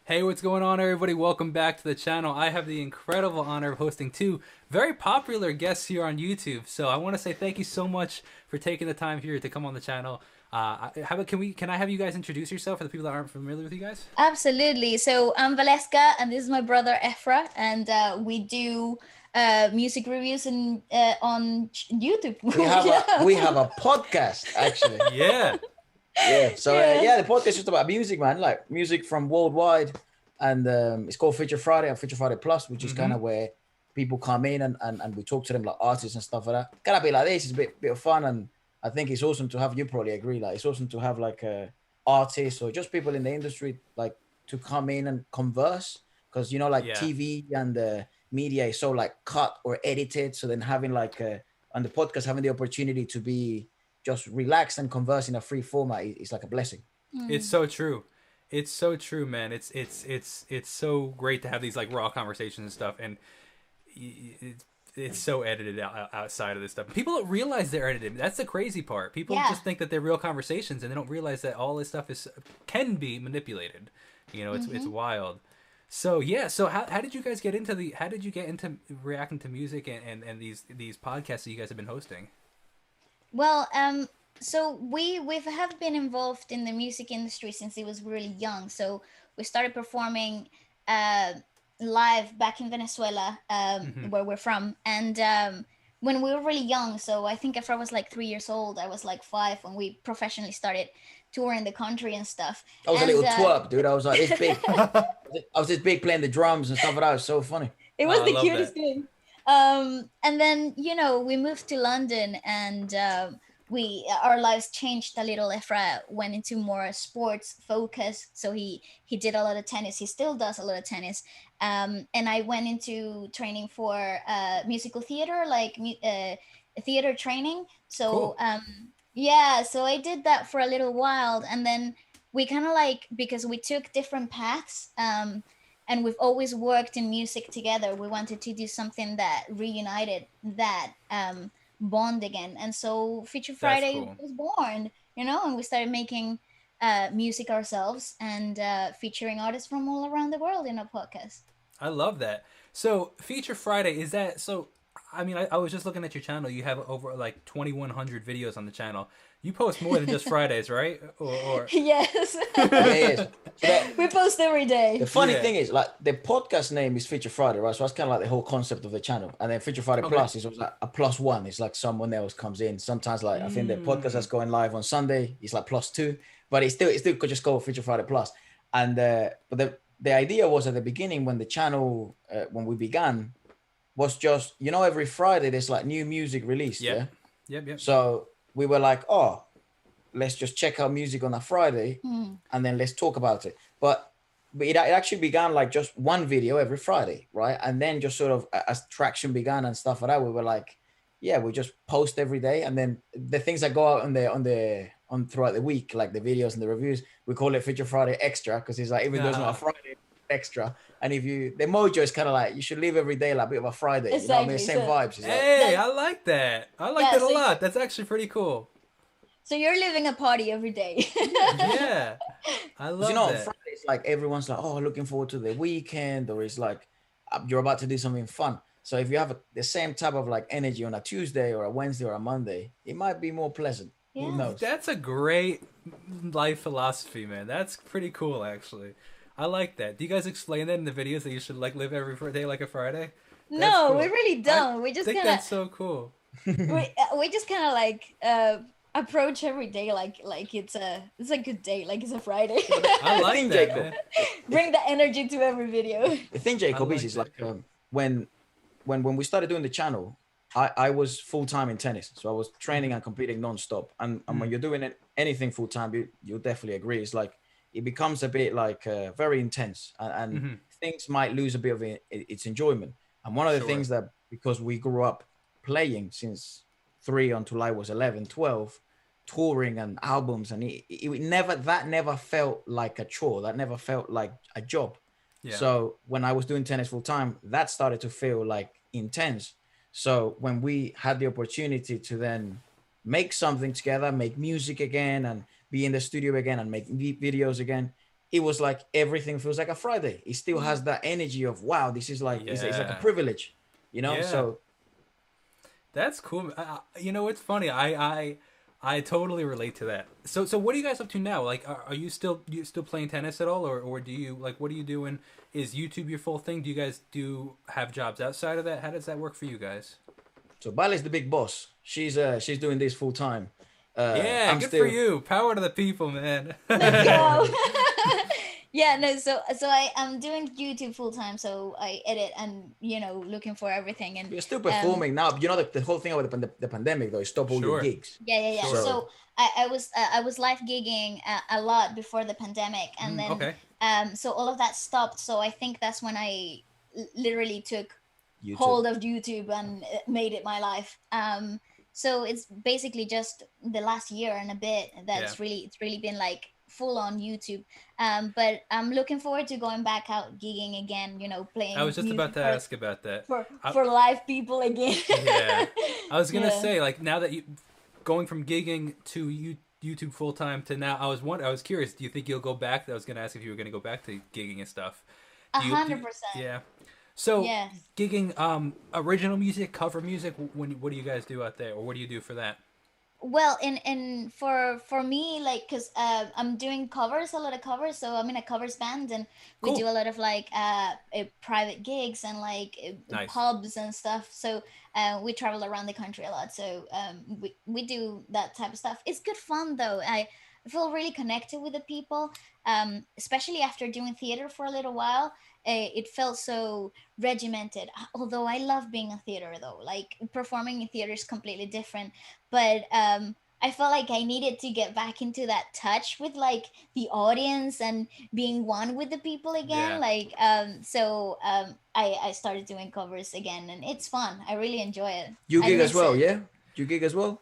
Hey, what's going on, everybody? Welcome back to the channel. I have the incredible honor of hosting two very popular guests here on YouTube. So I want to say thank you so much for taking the time here to come on the channel. Can I have you guys introduce yourself for the people that aren't familiar with you guys? Absolutely. So I'm Waleska, and this is my brother Efra, and we do music reviews on YouTube. We have a Yeah. we have a podcast actually. Yeah. Yeah. So Yeah. yeah, the podcast is just about music, man. Like music from worldwide, and it's called Feature Friday and Feature Friday Plus, which is kind of where people come in and we talk to them like artists and stuff like that. Gotta be like this. It's a bit of fun, and I think it's awesome to have. You probably agree. Like it's awesome to have like artists or just people in the industry like to come in and converse because like Yeah. TV and media is so like cut or edited. So then having like on the podcast having the opportunity to be just relax and converse in a free format is like a blessing. It's so true. It's so true, man. It's so great to have these like raw conversations and stuff, and it's so edited outside of this stuff. People don't realize they're edited. That's the crazy part. People Yeah. just think that they're real conversations, and they don't realize that all this stuff can be manipulated. It's wild. So yeah, so how did you guys get into how did you get into reacting to music and these podcasts that you guys have been hosting? Well, so we have been involved in the music industry since it was really young. So we started performing uh, live back in Venezuela, where we're from, and when we were really young. So I think after I was like 3 years old, I was like 5 when we professionally started touring the country and stuff. I was a And little twerp, dude. I was like this big. I was this big playing the drums and stuff like that. It was so funny. it Oh, was I the love cutest that. thing. And then we moved to London, and we our lives changed a little. Efra went into more sports focus, so he did a lot of tennis. He still does a lot of tennis. And I went into training for musical theater, like theater training. So Cool. yeah, so I did that for a little while, and then we kind of like, because we took different paths. And we've always worked in music together. We wanted to do something that reunited that bond again, and so Feature That's Friday cool. was born. And we started making music ourselves and featuring artists from all around the world in our podcast. I love that. So Feature Friday, is that so? I mean, I was just looking at your channel. You have over like 2,100 videos on the channel. You post more than just Fridays, right? Or Yes. Yeah, yes. So We post every the day. funny Yeah. thing is, like the podcast name is Feature Friday, right? So that's kind of like the whole concept of the channel. And then Feature Friday Okay. Plus is always like a plus one. It's like someone else comes in. Sometimes, like I think the podcast Mm. that's going live on Sunday is like plus two, but it's still could just go Feature Friday Plus. And but the idea was at the beginning when the channel when we began was just every Friday there's like new music released, Yep. yeah. Yep. Yep. So we were like, oh, let's just check out music on a Friday, Mm. and then let's talk about it. But it actually began like just one video every Friday, right? And then just sort of as traction began and stuff like that, we were like, yeah, we just post every day, and then the things that go out on throughout the week, like the videos and the reviews, we call it Feature Friday Extra because it's like even though it's not a Friday extra, and if you the mojo is kind of like you should live every day like a bit of a Friday, you know what I mean? Exactly. Same vibes. It's like Hey, That I like that. I like yeah. that a lot. That's actually pretty cool. So you're living a party every day. Yeah, I 'cause, love on that. Fridays, like everyone's like, oh, looking forward to the weekend, or it's like you're about to do something fun. So if you have the same type of like energy on a Tuesday or a Wednesday or a Monday, it might be more pleasant. Who Yeah. knows? That's a great life philosophy, man. That's pretty cool, actually. I like that. Do you guys explain that in the videos that you should like live every day like a Friday? That's No, we cool. really I don't. We just think kind of that's so cool. we just kind of like approach every day like it's a good day, like it's a Friday. I The like thing, that, Jacob, man. Bring the energy to every video. the thing, I Jacob, like is that. like when when we started doing the channel, I was full time in tennis, so I was training and competing non-stop. And when you're doing anything full time, you'll definitely agree. It's like it becomes a bit like very intense, and Mm-hmm. things might lose a bit of its enjoyment. And one of the Sure. things that because we grew up playing since 3 until I was 11, 12, touring and albums, and it never felt like a chore. That never felt like a job. Yeah. So when I was doing tennis full time, that started to feel like intense. So when we had the opportunity to then make something together, make music again, and be in the studio again, and make videos again, it was like everything feels like a Friday. It still has that energy of wow, this is like it's like a Yeah. privilege, you know. Yeah. So That's cool. You know, it's funny. I totally relate to that. So what are you guys up to now? Like, are you still playing tennis at all, or do you like what are you doing? Is YouTube your full thing? Do you guys have jobs outside of that? How does that work for you guys? so Bali's the big boss. She's doing this full time. Yeah, I'm good for still you. Power to the people, man. Let's go. Yeah, no, so I am doing YouTube full time, so I edit and looking for everything and you're still um performing now. You know the whole thing about the pandemic though is stop all your Sure. gigs. yeah. Sure. So So I was live gigging a lot before the pandemic, and then Okay. so all of that stopped. So I think that's when I literally took YouTube. hold of YouTube and made it my life. So it's basically just the last year and a bit Yeah. it's really been like full on YouTube. But I'm looking forward to going back out gigging again. I Playing was just about music to ask about that. I, for live people again. yeah. I was gonna Yeah. say like now that you going from gigging to YouTube full time to now, I was curious. Do you think you'll go back? I was gonna ask if you were gonna go back to gigging and stuff. Do you, do you- 100%. yeah. So Yes. gigging, original music, cover music. What do you guys do out there, or what do you do for that? Well, in for me, like, cause I'm doing covers, a lot of covers. So I'm in a covers band, and we do Cool. a lot of like private gigs and like Nice. pubs and stuff. So we travel around the country a lot. So we do that type of stuff. It's good fun though. I feel really connected with the people, especially after doing theater for a little while. It felt so regimented. Although I love being in theater though, like performing in theater is completely different, but I felt like I needed to get back into that touch with like the audience and being one with the people again. Yeah. Like I started doing covers again, and it's fun. I really enjoy it. you I gig as miss well, it. yeah? You gig as well?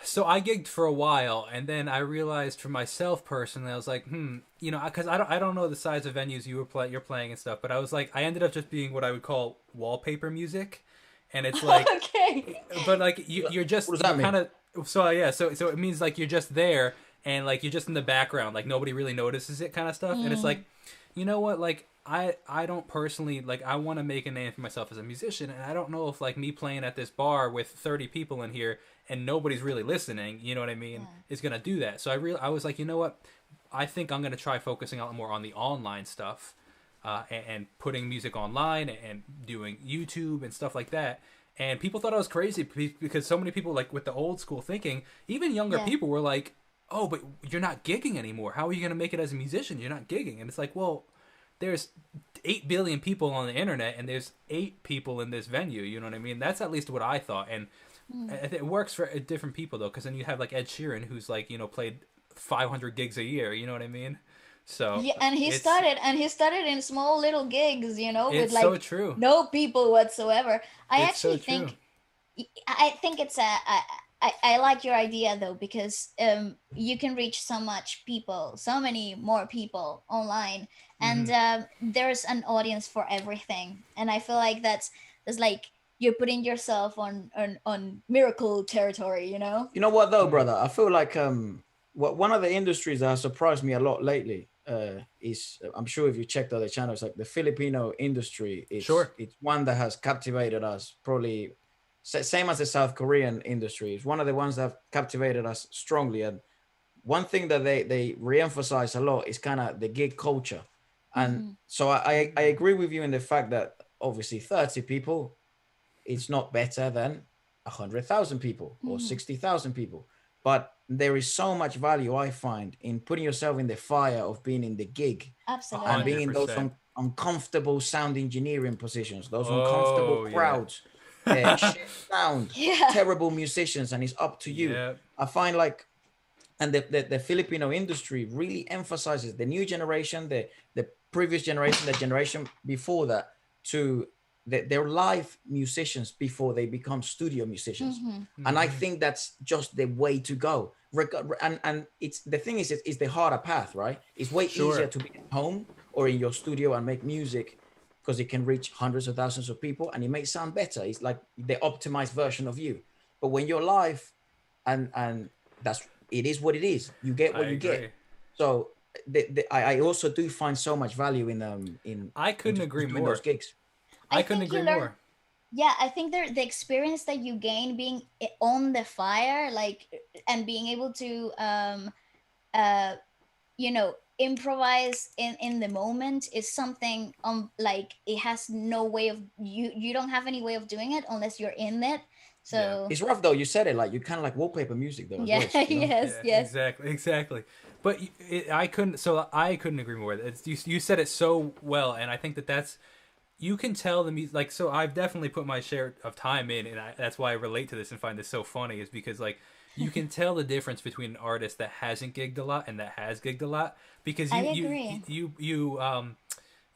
So I gigged for a while, and then I realized for myself personally, I was like, because I don't know the size of venues you're playing and stuff, but I was like, I ended up just being what I would call wallpaper music, and it's like, Okay. but like you're just What does that you're kind mean? of so it means like you're just there, and like you're just in the background, like nobody really notices it, kind of stuff, and it's like, you know what, like. I don't personally like I want to make a name for myself as a musician, and I don't know if like me playing at this bar with 30 people in here and nobody's really listening, you know what I mean, is gonna do that. So I was like, you know what, I think I'm gonna try focusing out more on the online stuff, and putting music online and doing YouTube and stuff like that. And people thought I was crazy because so many people like with the old school thinking, even younger Yeah. people were like, oh, but you're not gigging anymore. How are you gonna make it as a musician? You're not gigging, and it's like, well, there's 8 billion people on the internet and there's 8 people in this venue, you know what I mean? That's at least what I thought. And it works for different people though, because then you have like Ed Sheeran, who's like, played 500 gigs a year, you know what I mean? So Yeah, and he started in small little gigs, with it's like so true. no people whatsoever. I It's so actually true. think I think it's I like your idea though, because you can reach so much people, so many more people online, and Hmm. there's an audience for everything. And I feel like that's like you're putting yourself on miracle territory, you know? You know what though, Hmm. brother? I feel like one of the industries that has surprised me a lot lately is I'm sure if you checked other channels, like the Filipino industry, Sure. it's one that has captivated us probably same as the South Korean industry. It's one of the ones that have captivated us strongly. And one thing that they reemphasize a lot is kind of the gig culture. And Hmm. so I agree with you in the fact that obviously 30 people, it's not better than 100,000 people or Hmm. 60,000 people. But there is so much value I find in putting yourself in the fire of being in the gig and being Absolutely. in those 100%. uncomfortable sound engineering positions, those uncomfortable Oh, yeah. crowds, shit sound, Yeah. terrible musicians, and it's up to you. Yeah. I find like, and the Filipino industry really emphasizes the new generation, the previous generation, the generation before that, to they're live musicians before they become studio musicians, Hmm. and I Hmm. think that's just the way to go. And it's the thing is it's the harder path, right? It's way easier Sure. to be at home or in your studio and make music because it can reach hundreds of thousands of people and it may sound better. It's like the optimized version of you. But when you're live, and that's it is what it is. You get I what you get. agree. So I also do find so much value I in couldn't agree just doing those more. gigs. I I couldn't think you agree learn. more. Yeah, I think the experience that you gain being on the fire, like, and being able to uh improvise in the moment is something, like, it has no way of, you don't have any way of doing it unless you're in it. Yeah. So It's rough though. You said it like you kind of like wallpaper music though as yeah. well. Yes, Yeah, yes. exactly, exactly. But I couldn't. So I couldn't agree more. It's, you said it so well, and I think that that's, you can tell the music. Like, so I've definitely put my share of time in, and that's why I relate to this and find this so funny. Is because, like, you can tell the difference between an artist that hasn't gigged a lot and that has gigged a lot, because I agree.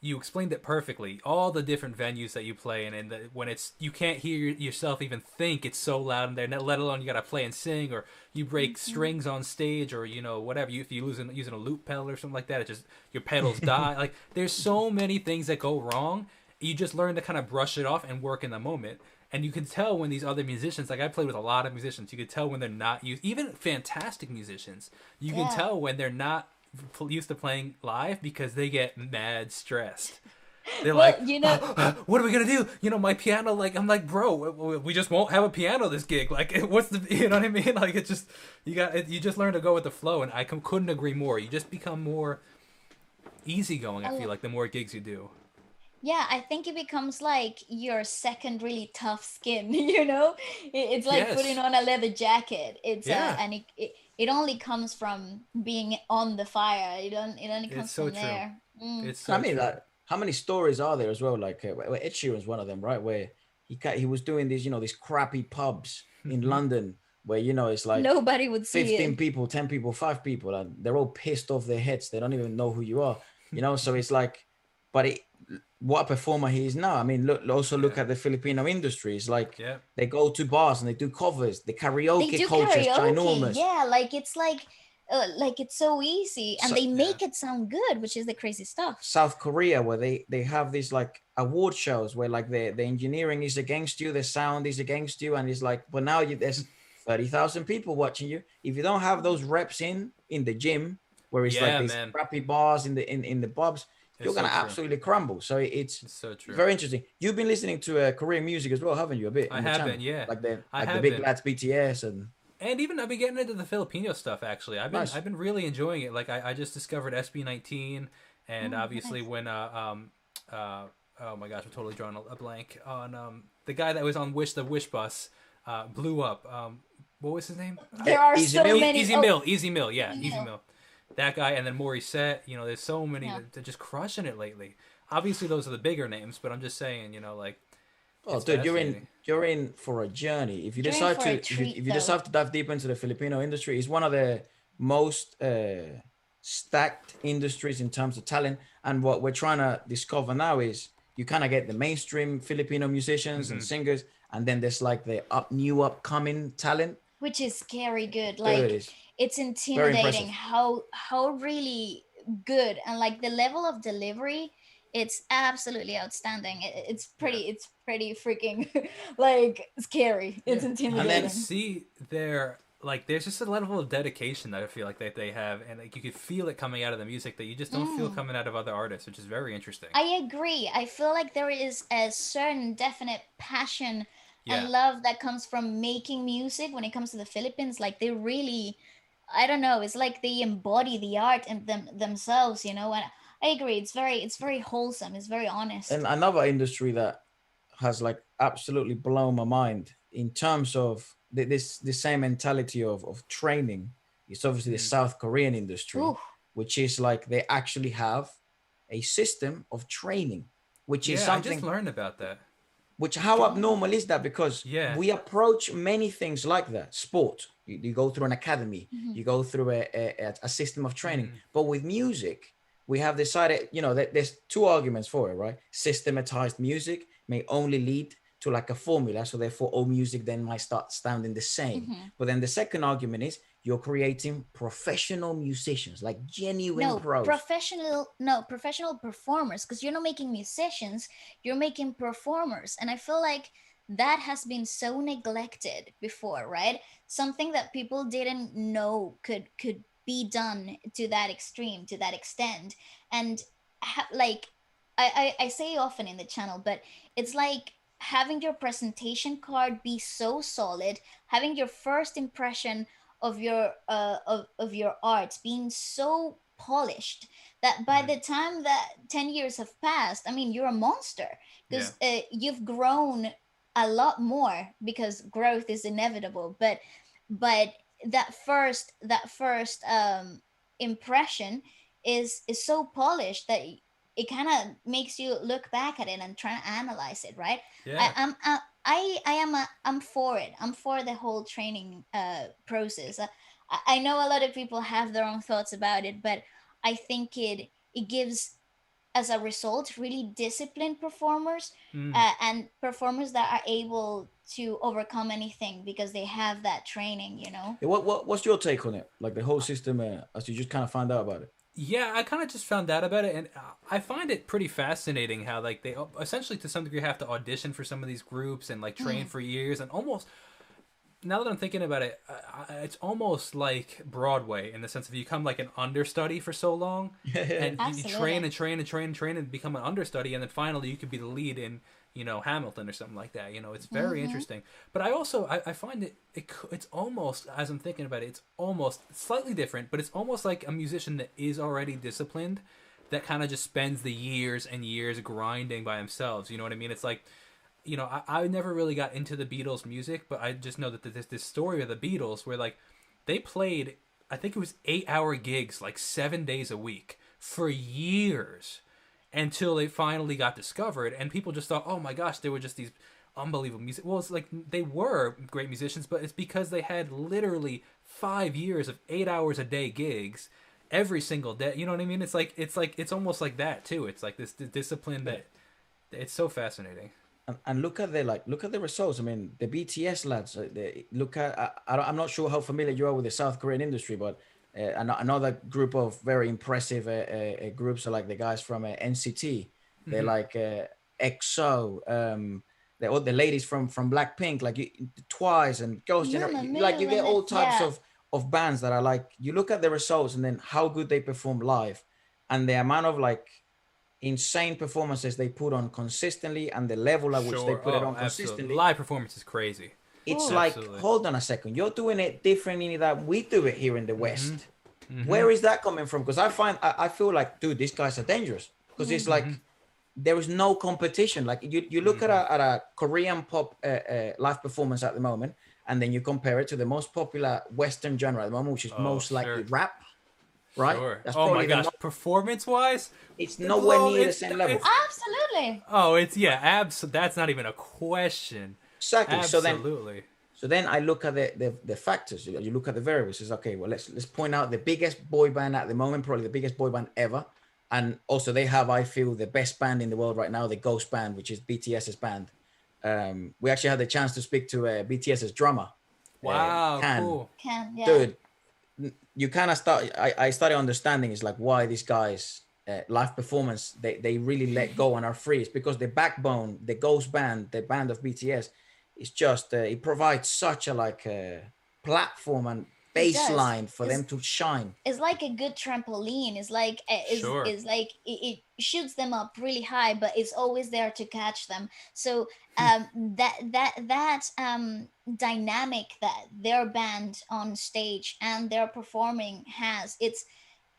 you explained it perfectly. All the different venues that you play in, and when it's, you can't hear yourself even think, it's so loud in there. Let alone you gotta play and sing, or you break Mhm. strings on stage, or whatever. If you using a loop pedal or something like that, it just, your pedals die. Like, there's so many things that go wrong. You just learn to kind of brush it off and work in the moment. And you can tell when these other musicians, like I played with a lot of musicians, you could tell when they're not used, even fantastic musicians, you can Yeah. tell when they're not used to playing live, because they get mad stressed. They're Well, like, what are we gonna do? My piano. Like, I'm like, bro, we just won't have a piano this gig. Like, what's the, you know what I mean? Like, it's just, you just learn to go with the flow, and I couldn't agree more. You just become more easygoing. I feel like the more gigs you do. yeah, I think it becomes like your second really tough skin. It's like putting Yes. on a leather jacket. Yeah. And it only comes from being on the fire. It only It's comes so from true. there. It's And I so mean, true. like, how many stories are there as well? Like, Ed Sheeran's one of them, right? Where he was doing these, these crappy pubs in London, where it's like Nobody would see 15 it. people, 10 people, 5 people, and they're all pissed off their heads. They don't even know who you are, So it's like, but what a performer he is now. I mean, look Yeah. at the Filipino industry. It's like Yeah. they go to bars and they do covers. The They karaoke do culture is karaoke. ginormous. Yeah, like it's so easy, and So, they Yeah. make it sound good, which is the crazy stuff. South Korea, where they have these like award shows where like the engineering is against you, the sound is against you, and it's like, but now there's 30,000 people watching you. If you don't have those reps in the gym, where it's like Yeah, these man. crappy bars in the pubs, It's you're so gonna true. absolutely crumble. So it's It's so true. very interesting. You've been listening to Korean music as well, haven't you? A bit I on the have channel, been, yeah. like the I like the have big been. lads BTS and And even I've been getting into the Filipino stuff, actually. nice. I've been really enjoying it. Like, I just discovered SB19, and Oh, obviously nice. when uh oh my gosh, I'm totally drawing a blank on the guy that was on the Wish bus blew up. What was his name? There are Easy so Milk. many. Easy Oh, Mill, Easy Mill, yeah, Easy email. Mill. That guy, and then Morissette. There's so many Yeah. that they're just crushing it lately. Obviously, those are the bigger names, but I'm just saying, like, Oh, it's dude, fascinating. you're in for a journey. If you You're in decide for a to if treat, you though. decide to dive deep into the Filipino industry, it's one of the most stacked industries in terms of talent. And what we're trying to discover now is you kind of get the mainstream Filipino musicians and Hmm. singers, and then there's like the new upcoming talent. Which is scary good. Dude, Like, it's it's very intimidating impressive. how really good, and like the level of delivery, it's absolutely outstanding. Yeah. It's pretty freaking like scary. It's Yeah, you And can then intimidating. see their, like, there's just a level of dedication that I feel like that they have, and like you could feel it coming out of the music that you just don't feel Mm. coming out of other artists, which is very interesting. I agree. I feel like there is a certain definite passion Yeah, and love that comes from making music when it comes to the Philippines. Like, they really, I don't know, it's like they embody the art and themselves, And I agree. It's very wholesome. It's very honest. and another industry that has like absolutely blown my mind in terms of this same mentality of training. It's obviously the mm. South Korean industry, Ooh, which is like they actually have a system of training, which is Yeah. I just something learned about that. which how yeah. abnormal is that? Because Yeah. we approach many things like that. Sport, you go through an academy, Mhm. you go through a system of training. Mm. But with music, we have decided, that there's two arguments for it, right? Systematized music may only lead to like a formula. So therefore, all music then might start sounding the same. Mhm. But then the second argument is you're creating professional musicians, like genuine pros. No, professional performers, because you're not making musicians, you're making performers. And I feel like that has been so neglected before, right? Something that people didn't know could be done to that extreme, to that extent. And like I say often in the channel, but it's like having your presentation card be so solid, having your first impression of your art being so polished that by the time that 10 years have passed, I mean, you're a monster, Yeah. because you've grown a lot more, because growth is inevitable. But that first impression is so polished that it kind of makes you look back at it and try to analyze it, right? Yeah. I'm for it. I'm for the whole training process. I know a lot of people have their own thoughts about it, but I think it gives, as a result, really disciplined performers, and performers that are able to overcome anything because they have that training, you know. Yeah, what's your take on it? Like the whole system, as you just kind of find out about it. Yeah, I kind of just found out about it, and I find it pretty fascinating how like they essentially to some degree have to audition for some of these groups and like train for years, and almost, now that I'm thinking about it, it's almost like Broadway in the sense of you become like an understudy for so long, and you train and train and train and train and become an understudy, and then finally you could be the lead in, you know, Hamilton or something like that. You know, it's very interesting. But I also I find it's almost, as I'm thinking about it, it's almost slightly different, but it's almost like a musician that is already disciplined, that kind of just spends the years and years grinding by themselves. You know what I mean? It's like, you know, I never really got into the Beatles music, but I just know that there's this story of the Beatles where like they played, I think it was 8-hour gigs, like 7 days a week for years, until they finally got discovered, and people just thought, oh my gosh, they were just these unbelievable music. Well, it's like they were great musicians, but it's because they had literally 5 years of 8 hours a day gigs every single day. You know what I mean? It's almost like that too. It's like this discipline that it's so fascinating. And look at the results. I mean, the BTS lads. Look at. I'm not sure how familiar you are with the South Korean industry, but another group of very impressive groups are like the guys from NCT. They're like EXO. All the ladies from Blackpink, like Twice and Girls' Generation. Like you get all types of bands that are like, you look at the results and then how good they perform live, and the amount of like insane performances they put on consistently, and the level at which they put it on consistently. Live performance is crazy. It's like, hold on a second, you're doing it differently than we do it here in the West. Where is that coming from? Because I feel like, dude, these guys are dangerous, because it's like there is no competition. Like you look at a Korean pop live performance at the moment, and then you compare it to the most popular Western genre at the moment, which is most likely rap. Right? Sure. That's oh my gosh, performance-wise, it's nowhere near the same level. Absolutely. Oh, it's that's not even a question. Exactly. Absolutely. So then I look at the factors. You look at the variables. It's okay. Well, let's point out the biggest boy band at the moment, probably the biggest boy band ever, and also they have, I feel, the best band in the world right now, the Ghost Band, which is BTS's band. We actually had the chance to speak to BTS's drummer. Wow, cool. Dude, you kind of I started understanding is like why these guys live performance, they really let go and are free. It's because the backbone, the Ghost Band, the band of BTS, is just it provides such a like platform and baseline for them to shine. It's like a good trampoline. It's like it's like it shoots them up really high, but it's always there to catch them. So that dynamic that their band on stage and their performing has,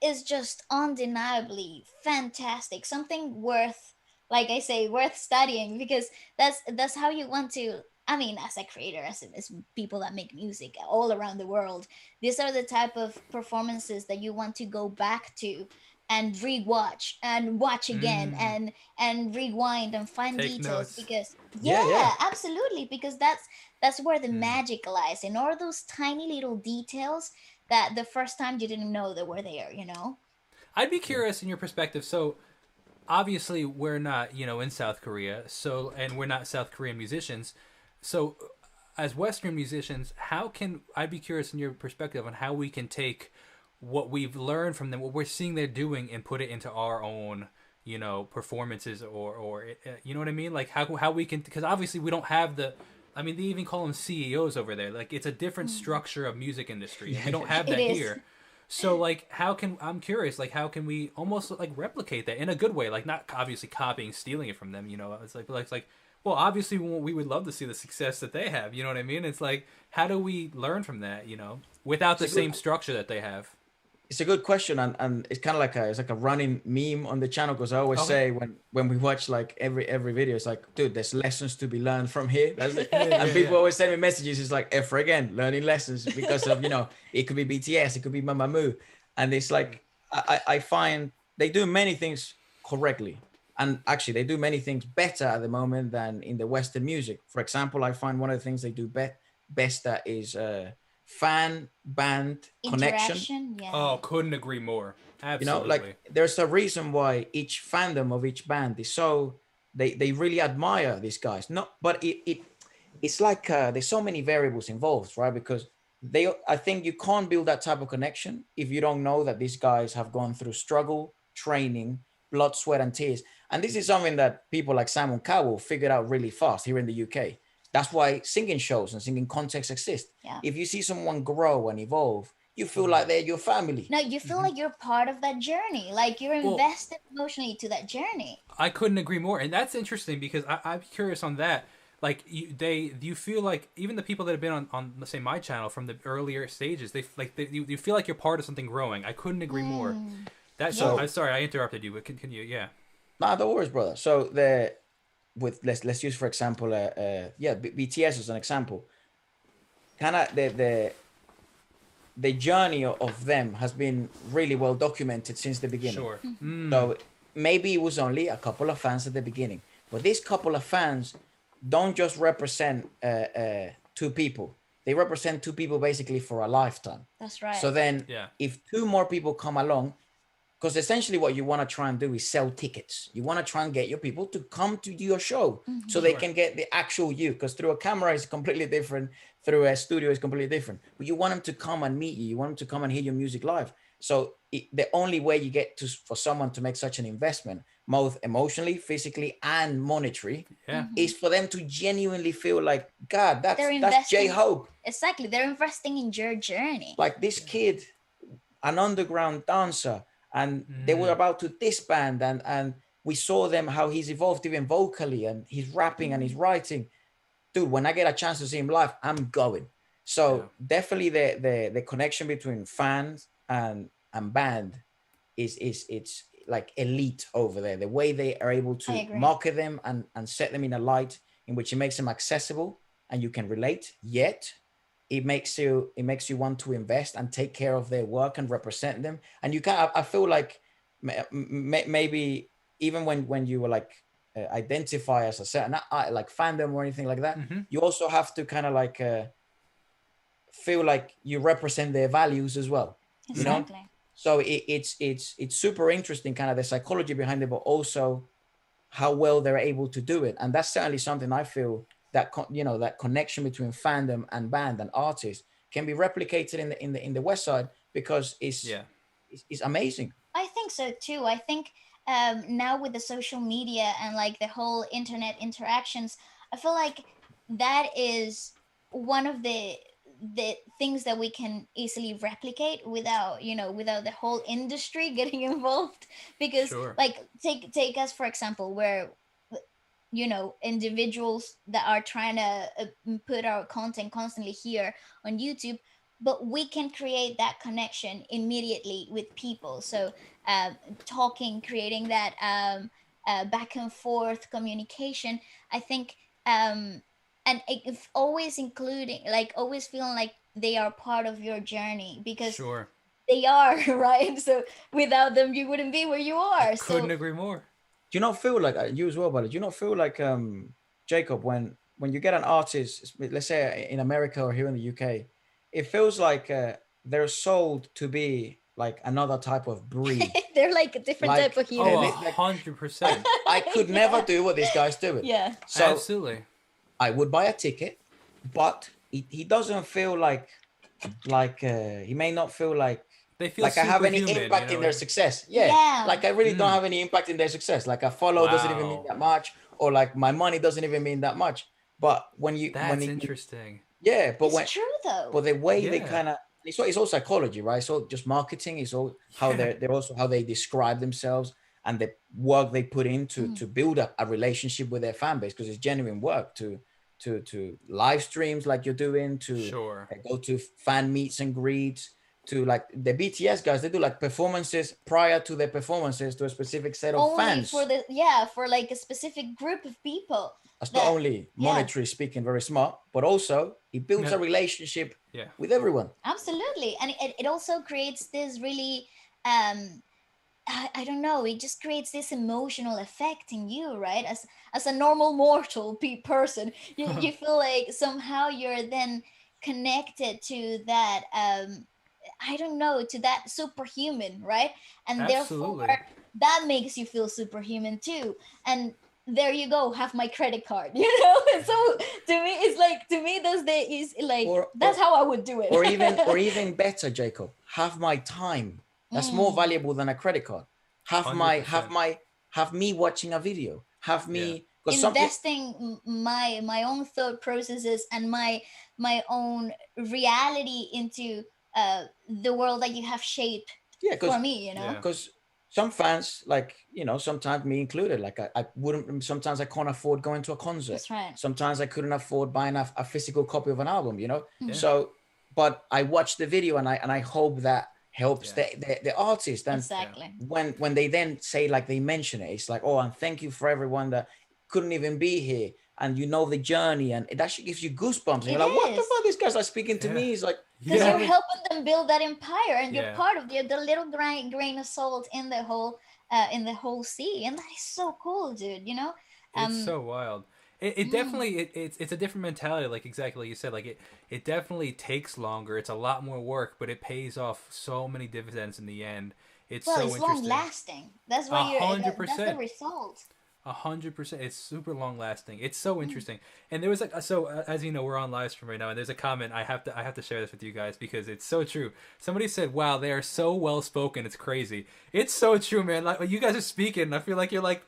is just undeniably fantastic. Something worth, like I say, worth studying, because that's how you want to. I mean, as a creator, as people that make music all around the world, these are the type of performances that you want to go back to and rewatch and watch again and rewind and find Take details notes. Because Yeah. absolutely, because that's where the magic lies, in all those tiny little details that the first time you didn't know that were there, you know. I'd be curious in your perspective. So obviously we're not, in South Korea, and we're not South Korean musicians. So as Western musicians, I'd be curious in your perspective on how we can take what we've learned from them, what we're seeing they're doing, and put it into our own, performances, or you know what I mean? Like how we can, because obviously we don't have they even call them CEOs over there. Like it's a different structure of music industry. And we don't have that here. So like, I'm curious, like, how can we almost like replicate that in a good way? Like, not obviously copying, stealing it from them, you know? It's like, well, obviously we would love to see the success that they have. You know what I mean? It's like, how do we learn from that? You know, without the same structure that they have. It's a good question, and it's kind of like a running meme on the channel, because I always say when we watch like every video, it's like, dude, there's lessons to be learned from here. That's it. And people always send me messages. It's like, Efra again, learning lessons because of, you know, it could be BTS, it could be Mamamoo, and it's like I find they do many things correctly, and actually they do many things better at the moment than in the Western music. For example, I find one of the things they do best at is fan band connection. Yeah. Oh, couldn't agree more. Absolutely. You know, like there's a reason why each fandom of each band is so they really admire these guys. But it's like there's so many variables involved, right? Because I think you can't build that type of connection if you don't know that these guys have gone through struggle, training, blood, sweat, and tears. And this is something that people like Simon Cowell figured out really fast here in the UK. That's why singing shows and singing contests exist. Yeah. If you see someone grow and evolve, you feel like they're your family. No, you feel like you're part of that journey. Like you're invested emotionally to that journey. I couldn't agree more. And that's interesting because I'm curious on that. Like you feel like even the people that have been on let's say my channel from the earlier stages, you feel like you're part of something growing. I couldn't agree more. That's I'm sorry I interrupted you, but continue. Yeah. Nah, don't worry, brother. So let's use for example BTS as an example. Kind of the journey of them has been really well documented since the beginning. Sure. So maybe it was only a couple of fans at the beginning, but these couple of fans don't just represent two people. They represent two people basically for a lifetime. That's right. So then if two more people come along, because essentially what you want to try and do is sell tickets. You want to try and get your people to come to your show so they can get the actual you. Because through a camera is completely different. Through a studio is completely different. But you want them to come and meet you. You want them to come and hear your music live. So the only way you get for someone to make such an investment, both emotionally, physically, and monetary, is for them to genuinely feel like, God, that's J-Hope. Exactly. They're investing in your journey. Like this kid, an underground dancer, and they were about to disband, and we saw them, how he's evolved even vocally, and he's rapping and he's writing. Dude, when I get a chance to see him live, I'm going. So definitely the connection between fans and band it's like elite over there. The way they are able to market them and set them in a light in which it makes them accessible and you can relate, yet it makes you want to invest and take care of their work and represent them. And you can, I feel like maybe even when you were like identify as a certain like fandom or anything like that, you also have to kind of like feel like you represent their values as well. Exactly. You know? So it's super interesting, kind of the psychology behind it, but also how well they're able to do it. And that's certainly something I feel that that connection between fandom and band and artist can be replicated in the West Side, because it's amazing. I think so too. I think now with the social media and like the whole internet interactions, I feel like that is one of the things that we can easily replicate without the whole industry getting involved. Because like take us for example, where individuals that are trying to put our content constantly here on YouTube, but we can create that connection immediately with people. So talking, creating that back and forth communication, I think, and if always including, like always feeling like they are part of your journey, because they are, right? So without them, you wouldn't be where you are. Couldn't agree more. Do you not feel like you as well, buddy? Do you not feel like Jacob, when you get an artist, let's say in America or here in the UK, it feels like they're sold to be like another type of breed. They're like a different type of human. 100%. I could never do what these guys do. Yeah. So absolutely. I would buy a ticket, but he doesn't feel like he may not feel like they feel like I have any human, impact in their success. Yeah. Like I really don't have any impact in their success. Like a follow doesn't even mean that much, or like my money doesn't even mean that much. But when you interesting. Yeah, but it's true though. But the way they kind of, it's all psychology, right? So just marketing. It's all how they're also how they describe themselves and the work they put into to build up a relationship with their fan base, because it's genuine work to live streams like you're doing, to Sure. go to fan meets and greets, to like the BTS guys, they do like performances prior to their performances to a specific set of Only fans. for like a specific group of people. That's not only monetary speaking very smart, but also it builds a relationship with everyone. Absolutely. And it also creates this really I don't know, it just creates this emotional effect in you, right? As a normal mortal person, you feel like somehow you're then connected to that I don't know, to that superhuman, right? And Absolutely. therefore that makes you feel superhuman too. And there you go, have my credit card, you know. So to me it's like, that's how I would do it. or even better, Jacob, have my time. That's more valuable than a credit card. Have 100%. me watching a video. Have me investing my own thought processes and my own reality into the world that you have shaped for me, you know. Because some fans, like, you know, sometimes me included, like I wouldn't, sometimes I can't afford going to a concert. That's right. Sometimes I couldn't afford buying a physical copy of an album, you know. So but I watch the video and I hope that helps the artist. And exactly. when they then say, like, they mention it, it's like, oh, and thank you for everyone that couldn't even be here, and you know the journey, and it actually gives you goosebumps, and you're like, what the fuck, these guys are speaking to me. It's like, because you're helping them build that empire, and you're part of the little grain of salt in the whole sea, and that is so cool, dude, you know. It's so wild. It definitely it's a different mentality, like exactly like you said. Like it definitely takes longer. It's a lot more work, but it pays off so many dividends in the end. It's so interesting. Long lasting. That's why you're 100%. That's the result. 100%. It's super long lasting. It's so interesting. And there was like, so as you know, we're on live stream right now, and there's a comment I have to share this with you guys because it's so true. Somebody said, "Wow, they are so well spoken. It's crazy." It's so true, man. Like when you guys are speaking, I feel like you're like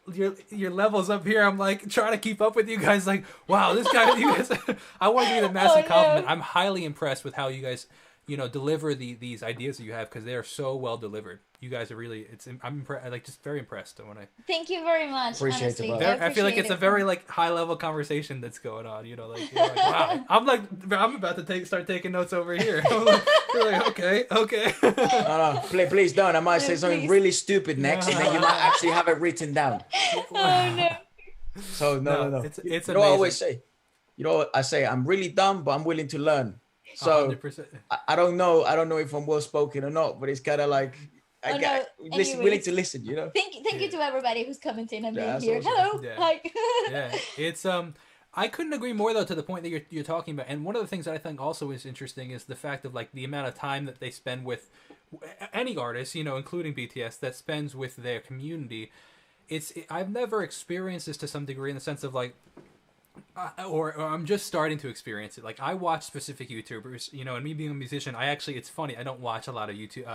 your levels up here. I'm like trying to keep up with you guys. Like, wow, this guy. You guys, I want to give you a massive compliment. I'm highly impressed with how you guys, you know, deliver these ideas that you have, because they are so well delivered. You guys are really, I'm like just very impressed when I. Thank you very much. Appreciate it, I feel like it's a very like high level conversation that's going on. You know, like, you're like, wow. I'm about to start taking notes over here. You're like, okay. No, please don't. I might say something really stupid next, and then you might actually have it written down. Oh no. So no. It's you know what I always say? You know what I say? I'm really dumb, but I'm willing to learn. So 100%. I don't know if I'm well spoken or not, but it's kind of like willing to listen, you know. Thank you to everybody who's commenting and being here. Awesome. Hello. Hi. It's I couldn't agree more though, to the point that you're talking about. And one of the things that I think also is interesting is the fact of like the amount of time that they spend with any artist, you know, including BTS, that spends with their community. I've never experienced this to some degree, in the sense of like, or I'm just starting to experience it. Like, I watch specific YouTubers, you know, and me being a musician, it's funny, I don't watch a lot of YouTube,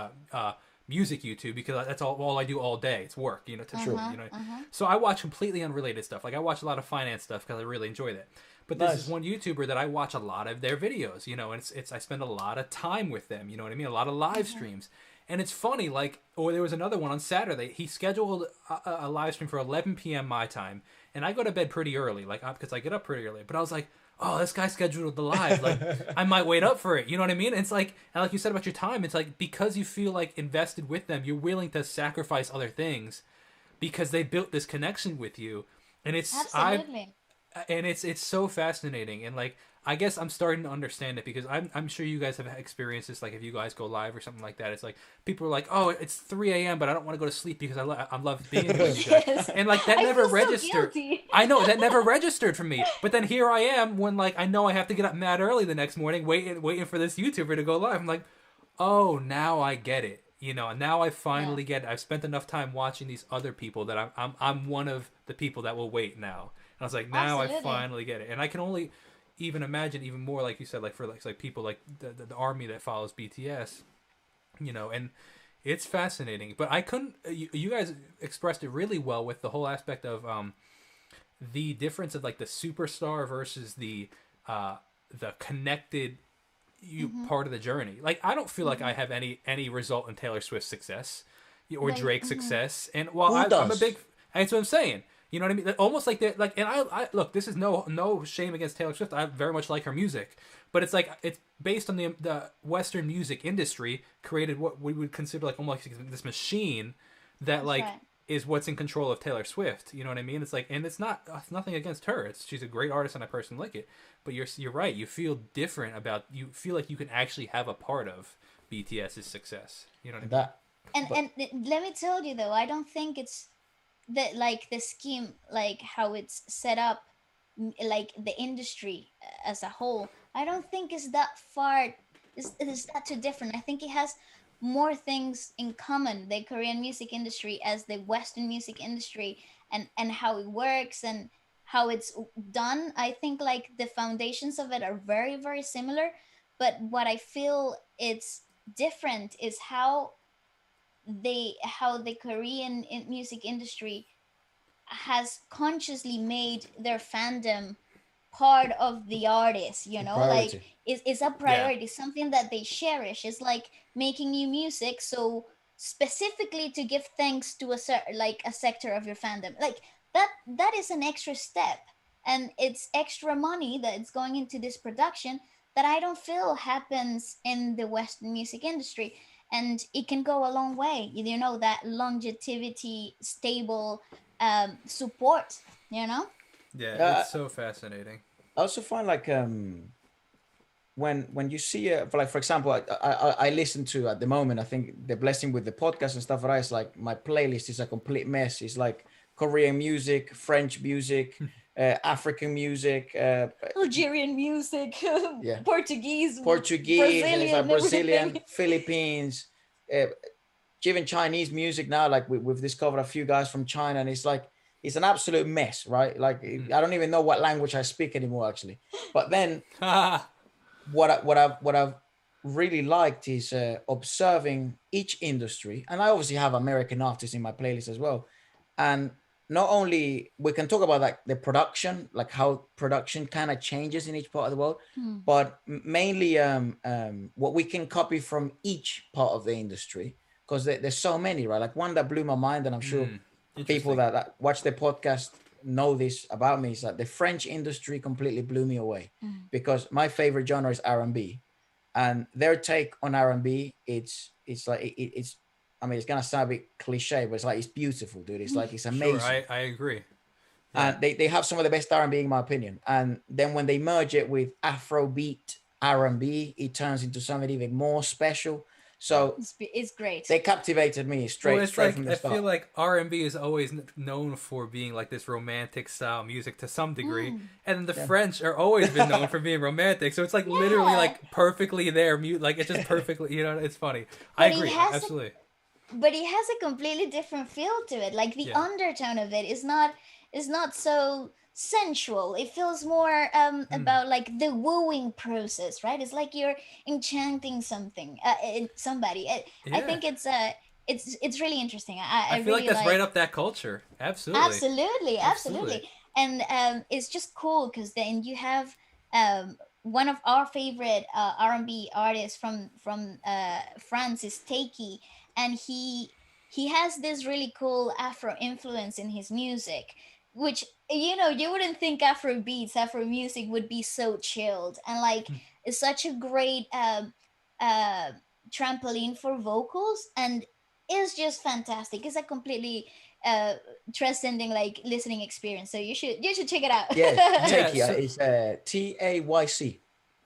music YouTube, because that's all I do all day. It's work, you know, you know. So I watch completely unrelated stuff. Like, I watch a lot of finance stuff because I really enjoy that. But this is one YouTuber that I watch a lot of their videos, you know, and I spend a lot of time with them, you know what I mean? A lot of live streams. And it's funny, like, or there was another one on Saturday. He scheduled a live stream for 11 p.m. my time, and I go to bed pretty early, like, because I get up pretty early. But I was like, oh, this guy scheduled the live. Like, I might wait up for it. You know what I mean? It's like, and like you said about your time, it's like, because you feel like invested with them, you're willing to sacrifice other things because they built this connection with you. And it's absolutely. And it's so fascinating. And like, I guess I'm starting to understand it, because I'm sure you guys have experienced this. Like, if you guys go live or something like that, it's like people are like, oh, it's 3 a.m. but I don't want to go to sleep because I love being with you guys. And like, that never registered. So I know that never registered for me. But then here I am, when like I know I have to get up mad early the next morning, waiting for this YouTuber to go live. I'm like, oh, now I get it. You know, now I finally get it. I've spent enough time watching these other people that I'm one of the people that will wait now. And I was like, now I finally get it. And I can only even imagine even more, like you said, like for like people like the army that follows BTS, you know. And it's fascinating. But I couldn't, you guys expressed it really well with the whole aspect of the difference of like the superstar versus the connected, you part of the journey. Like I don't feel like I have any result in Taylor Swift's success or Right. Drake's success. And while Who I'm a does? big, that's what I'm saying. You know what I mean? Almost like they're like, and I look. This is no shame against Taylor Swift. I very much like her music, but it's like it's based on the Western music industry created what we would consider like almost like this machine that like right. is what's in control of Taylor Swift. You know what I mean? It's like, and it's nothing against her. She's a great artist and I personally like it. But you're right. You feel different about. You feel like you can actually have a part of BTS's success. You know what I mean? That And let me tell you though, I don't think it's that like the scheme, like how it's set up, like the industry as a whole. I don't think is that far. Is that too different? I think it has more things in common, the Korean music industry as the Western music industry, and how it works and how it's done. I think like the foundations of it are very very similar, but what I feel it's different is how the Korean music industry has consciously made their fandom part of the artist, you know, like priority. it's a priority, something that they cherish. It's like making new music, so specifically to give thanks to like a sector of your fandom, like that is an extra step, and it's extra money that it's going into this production that I don't feel happens in the Western music industry. And it can go a long way, you know, that longevity, stable support, you know. Yeah, Uh, it's so fascinating. I also find like when you see for example, I listen to at the moment. I think the blessing with the podcast and stuff like that is like my playlist is a complete mess. It's like Korean music, French music, African music, Algerian music, yeah, Portuguese, Portuguese, and it's like Brazilian, Brazilian, everything. Philippines, uh, even Chinese music now. Like we've discovered a few guys from China, and it's like it's an absolute mess, right? Like I don't even know what language I speak anymore, actually. But then what I've really liked is observing each industry, and I obviously have American artists in my playlist as well. And not only we can talk about like the production, like how production kind of changes in each part of the world, Hmm. but mainly what we can copy from each part of the industry, because there's so many, right? Like one that blew my mind, and I'm sure people Interesting. that watch the podcast know this about me, is that the French industry completely blew me away, because my favorite genre is R&B, and their take on R&B, it's like it's I mean, it's gonna sound a bit cliche, but it's like it's beautiful, dude. It's like it's Sure, amazing. I agree. Yeah. And they have some of the best R&B in my opinion. And then when they merge it with Afrobeat R&B, it turns into something even more special. Wow. So It's great. they captivated me Well, straight it's straight from like the I feel start. like R&B is always known for being like this romantic style music to some degree, and then the Yeah. French are always been known for being romantic. So it's like literally Yeah. like perfectly there, like it's just perfectly. You know, it's funny. I But he agree, has absolutely. but it has a completely different feel to it. Like the Yeah. undertone of it is not so sensual. It feels more about like the wooing process, right? It's like you're enchanting something, somebody. I Yeah. think it's really interesting. I I feel like really that's right like. up that culture. Absolutely. Absolutely, Absolutely. absolutely. And it's just cool because then you have one of our favorite R&B artists from France is Takey, and he has this really cool Afro influence in his music, which you know you wouldn't think Afro beats, Afro music would be so chilled, and like it's such a great uh, trampoline for vocals, and it's just fantastic. It's a completely transcending like listening experience, so you should check it out. Yeah, Yeah. Takey So is Tayc.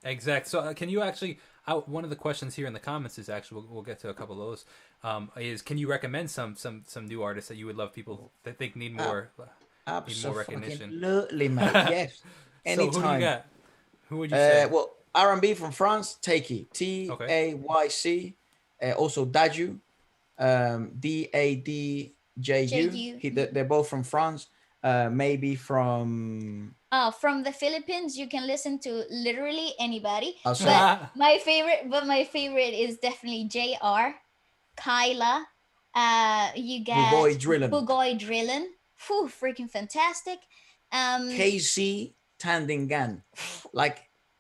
exact. So can you actually? One of the questions here in the comments is actually we'll get to a couple of those. Is can you recommend some new artists that you would love people that think need more recognition? Absolutely, mate. Yes, So who do you anytime. got? Who would you say? Well, R&B from France, Takey, Okay. Tayc. Also Daju, Dadju. JU. They're both from France. Maybe from From the Philippines, you can listen to literally anybody, also but my favorite is definitely JR, Kyla. You got Bugoy Drillin, Bugoy Drillin. Freaking fantastic. Um, KC Tandingan. Like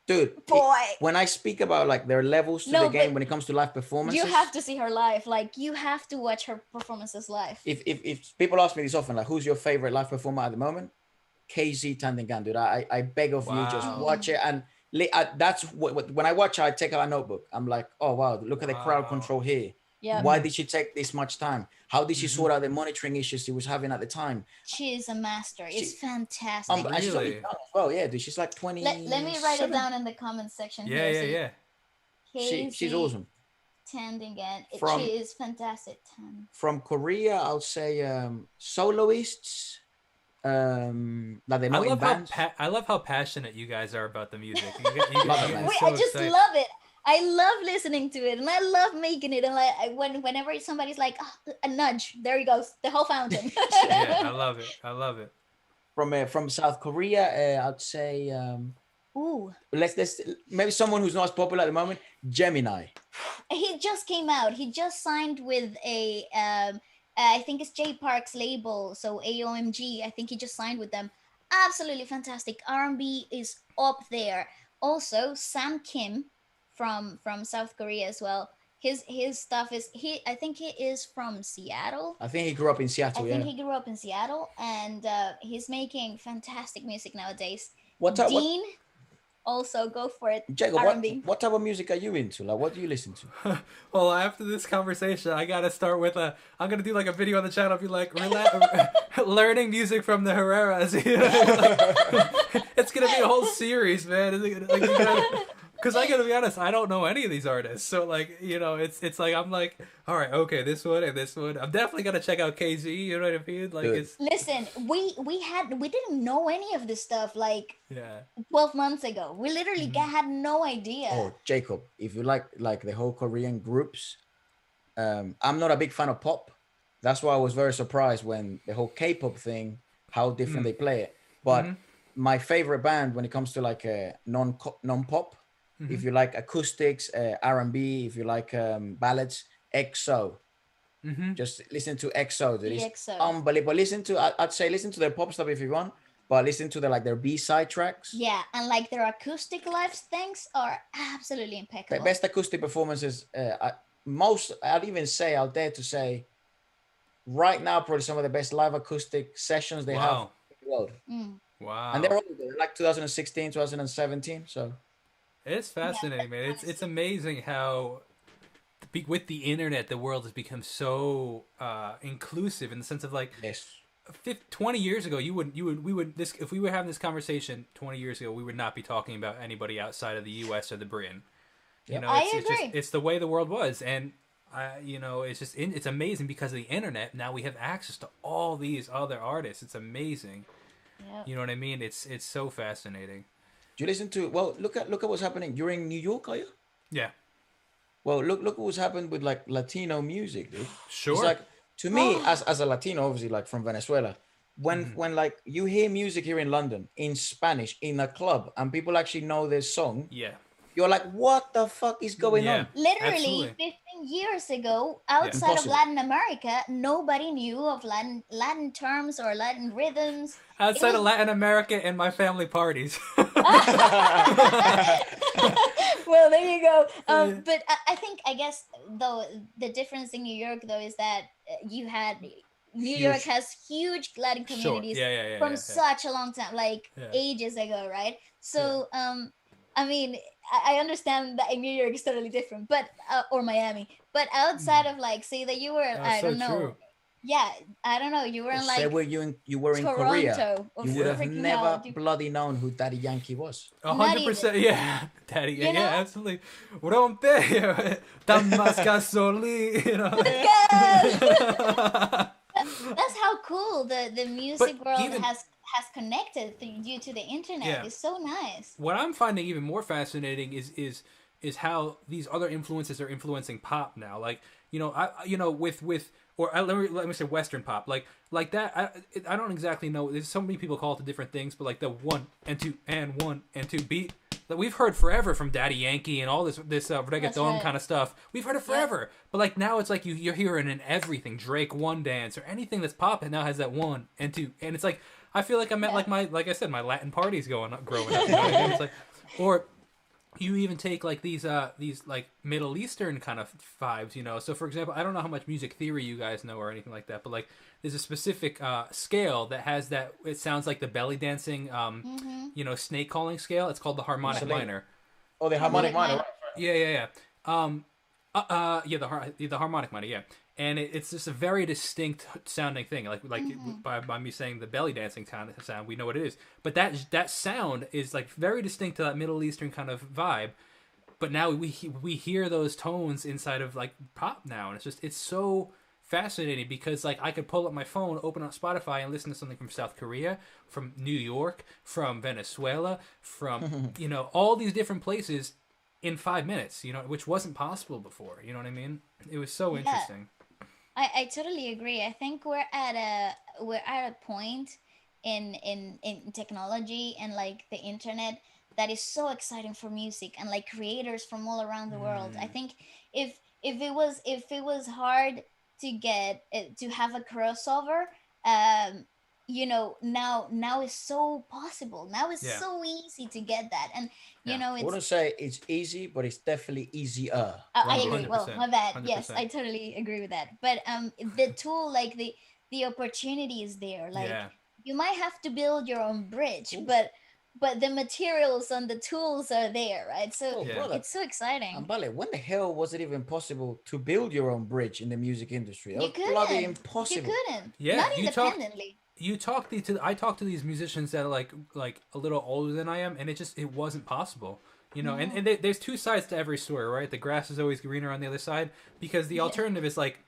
Dude, Boy. when I speak about like their levels to the game when it comes to live performances, you have to see her live. Like, you have to watch her performances live. If people ask me this often, like, who's your favorite live performer at the moment? KZ Tandingan, dude. I beg of you, just watch it. And that's what when I watch her, I take out a notebook. I'm like, oh wow, look at the crowd control here. Yeah. Why did she take this much time? How did she sort out the monitoring issues she was having at the time? She is a master. It's fantastic. Really? She's only young as well, yeah, dude. She's like 20. Let me write it down in the comment section. Yeah, here. She's awesome. Tandingan. She is fantastic. From Korea, I'll say soloists. That they're not in bands. I love how passionate you guys are about the music. I just love it. I love listening to it, and I love making it. And like whenever somebody's like, oh, a nudge, there he goes, the whole fountain. Yeah, I love it. I love it. From South Korea, I'd say. Let's maybe someone who's not as popular at the moment. Gemini. He just came out. He just signed with a I think it's J Park's label, so AOMG. I think he just signed with them. Absolutely fantastic. R&B is up there. Also, Sam Kim from South Korea as well. His stuff is I think he is from Seattle. I think he grew up in Seattle. I think he grew up in Seattle, and he's making fantastic music nowadays. Dean, also go for it. Jacob, what type of music are you into? Like, what do you listen to? Well, after this conversation, I gotta start with I'm gonna do like a video on the channel. Be like, learning music from the Herreras. It's gonna be a whole series, man. Because I gotta be honest, I don't know any of these artists. So like, it's like I'm like, all right, okay, this one and this one. I'm definitely gonna check out KZ. You know what I mean? Like, listen, we didn't know any of this stuff like 12 months ago. We literally had no idea. Oh, Jacob, if you like the whole Korean groups, I'm not a big fan of pop. That's why I was very surprised when the whole K-pop thing, how different they play it. But my favorite band when it comes to like non-pop. If you like acoustics, R&B, if you like ballads, EXO. Just listen to EXO. It's unbelievable. Listen to their pop stuff if you want, but listen to their B-side tracks. Yeah, and like their acoustic live things are absolutely impeccable. The best acoustic performances, I'll dare to say, right now, probably some of the best live acoustic sessions they have in the world. Wow. And they're older, like 2016, 2017, so... It's fascinating, man. It's amazing how, with the internet, the world has become so inclusive in the sense of like, 20 years ago, if we were having this conversation 20 years ago, we would not be talking about anybody outside of the U.S. or the Britain. I agree. It's the way the world was, and it's amazing because of the internet. Now we have access to all these other artists. It's amazing. Yep. You know what I mean? It's so fascinating. Do you listen to? Well, look at what's happening. You're in New York, are you? Yeah. Well, look what's happened with like Latino music, dude. Sure. It's like, to me, as a Latino, obviously, like from Venezuela, when like you hear music here in London in Spanish in a club and people actually know this song, you're like, what the fuck is going on? Literally, 15 years ago, outside of Latin America, nobody knew of Latin terms or Latin rhythms. Outside of Latin America and my family parties. Well, there you go. But I guess, though, the difference in New York, though, is that New York has huge Latin communities from such a long time, like ages ago, right? So, I mean, I understand that in New York is totally different, but or Miami, but outside of like, say that you were, I don't know. True. Yeah, I don't know. You were in like. Say where you were in Toronto, Korea. You would have never bloody known who Daddy Yankee was. 100%, yeah, Daddy, yeah, absolutely. Rompe, damas gasoli, That's how cool the music world has connected due to the internet. Yeah. It's so nice. What I'm finding even more fascinating is how these other influences are influencing pop now. Like, let me say Western pop, like that. I don't exactly know. There's so many people call it the different things, but like the 1 and 2 and 1 and 2 beat that we've heard forever from Daddy Yankee and all this reggaeton kind of stuff. We've heard it forever, but like now it's like you're hearing in everything. Drake One Dance or anything that's popping now has that 1 and 2, and it's like I feel like I'm at like I said, my Latin parties growing up. You know what I mean? It's like, or you even take like these like Middle Eastern kind of vibes, you know. So for example, I don't know how much music theory you guys know or anything like that, but like there's a specific scale that has that. It sounds like the belly dancing, you know, snake calling scale. It's called the harmonic minor. Oh, the harmonic minor. Right. Yeah, yeah, yeah. Yeah, the harmonic minor. Yeah, and it's just a very distinct sounding thing. Like by me saying the belly dancing sound, we know what it is. But that sound is like very distinct to that Middle Eastern kind of vibe. But now we hear those tones inside of like pop now, and it's so fascinating because like I could pull up my phone, open up Spotify, and listen to something from South Korea, from New York, from Venezuela, from you know, all these different places in 5 minutes, you know, which wasn't possible before. You know what I mean? It was so interesting. I totally agree. I think we're at a point in technology and like the internet that is so exciting for music and like creators from all around the world. I think if it was hard to get to have a crossover, you know, now it's so possible. Now it's so easy to get that, and you know, I wouldn't say it's easy, but it's definitely easier. I agree. Well, my bad. 100%. Yes, I totally agree with that. But the tool, like the opportunity is there. Like you might have to build your own bridge, but the materials and the tools are there, right? So it's so exciting. And Vale, when the hell was it even possible to build your own bridge in the music industry? That was bloody impossible. You couldn't. Yeah, not independently. I talk to these musicians that are like a little older than I am, and it wasn't possible, you know. And there's two sides to every story, right? The grass is always greener on the other side, because the alternative is like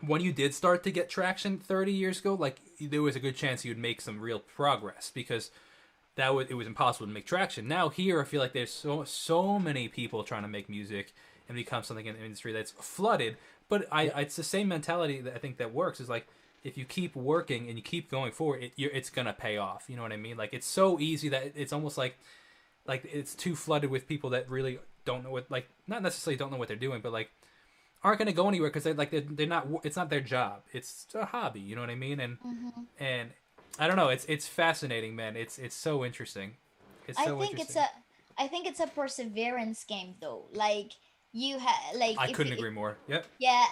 when you did start to get traction 30 years ago, like there was a good chance you'd make some real progress because it was impossible to make traction. Now here, I feel like there's so many people trying to make music and become something in the industry that's flooded. But it's the same mentality that I think that works. Is like, if you keep working and you keep going forward, it's gonna pay off. You know what I mean? Like, it's so easy that it's almost like it's too flooded with people that really don't know what, like, not necessarily don't know what they're doing, but like aren't gonna go anywhere because they're not. It's not their job. It's a hobby. You know what I mean? And I don't know. It's fascinating, man. It's so interesting. I think it's a perseverance game, though. Like I couldn't agree more. Yep. Yeah.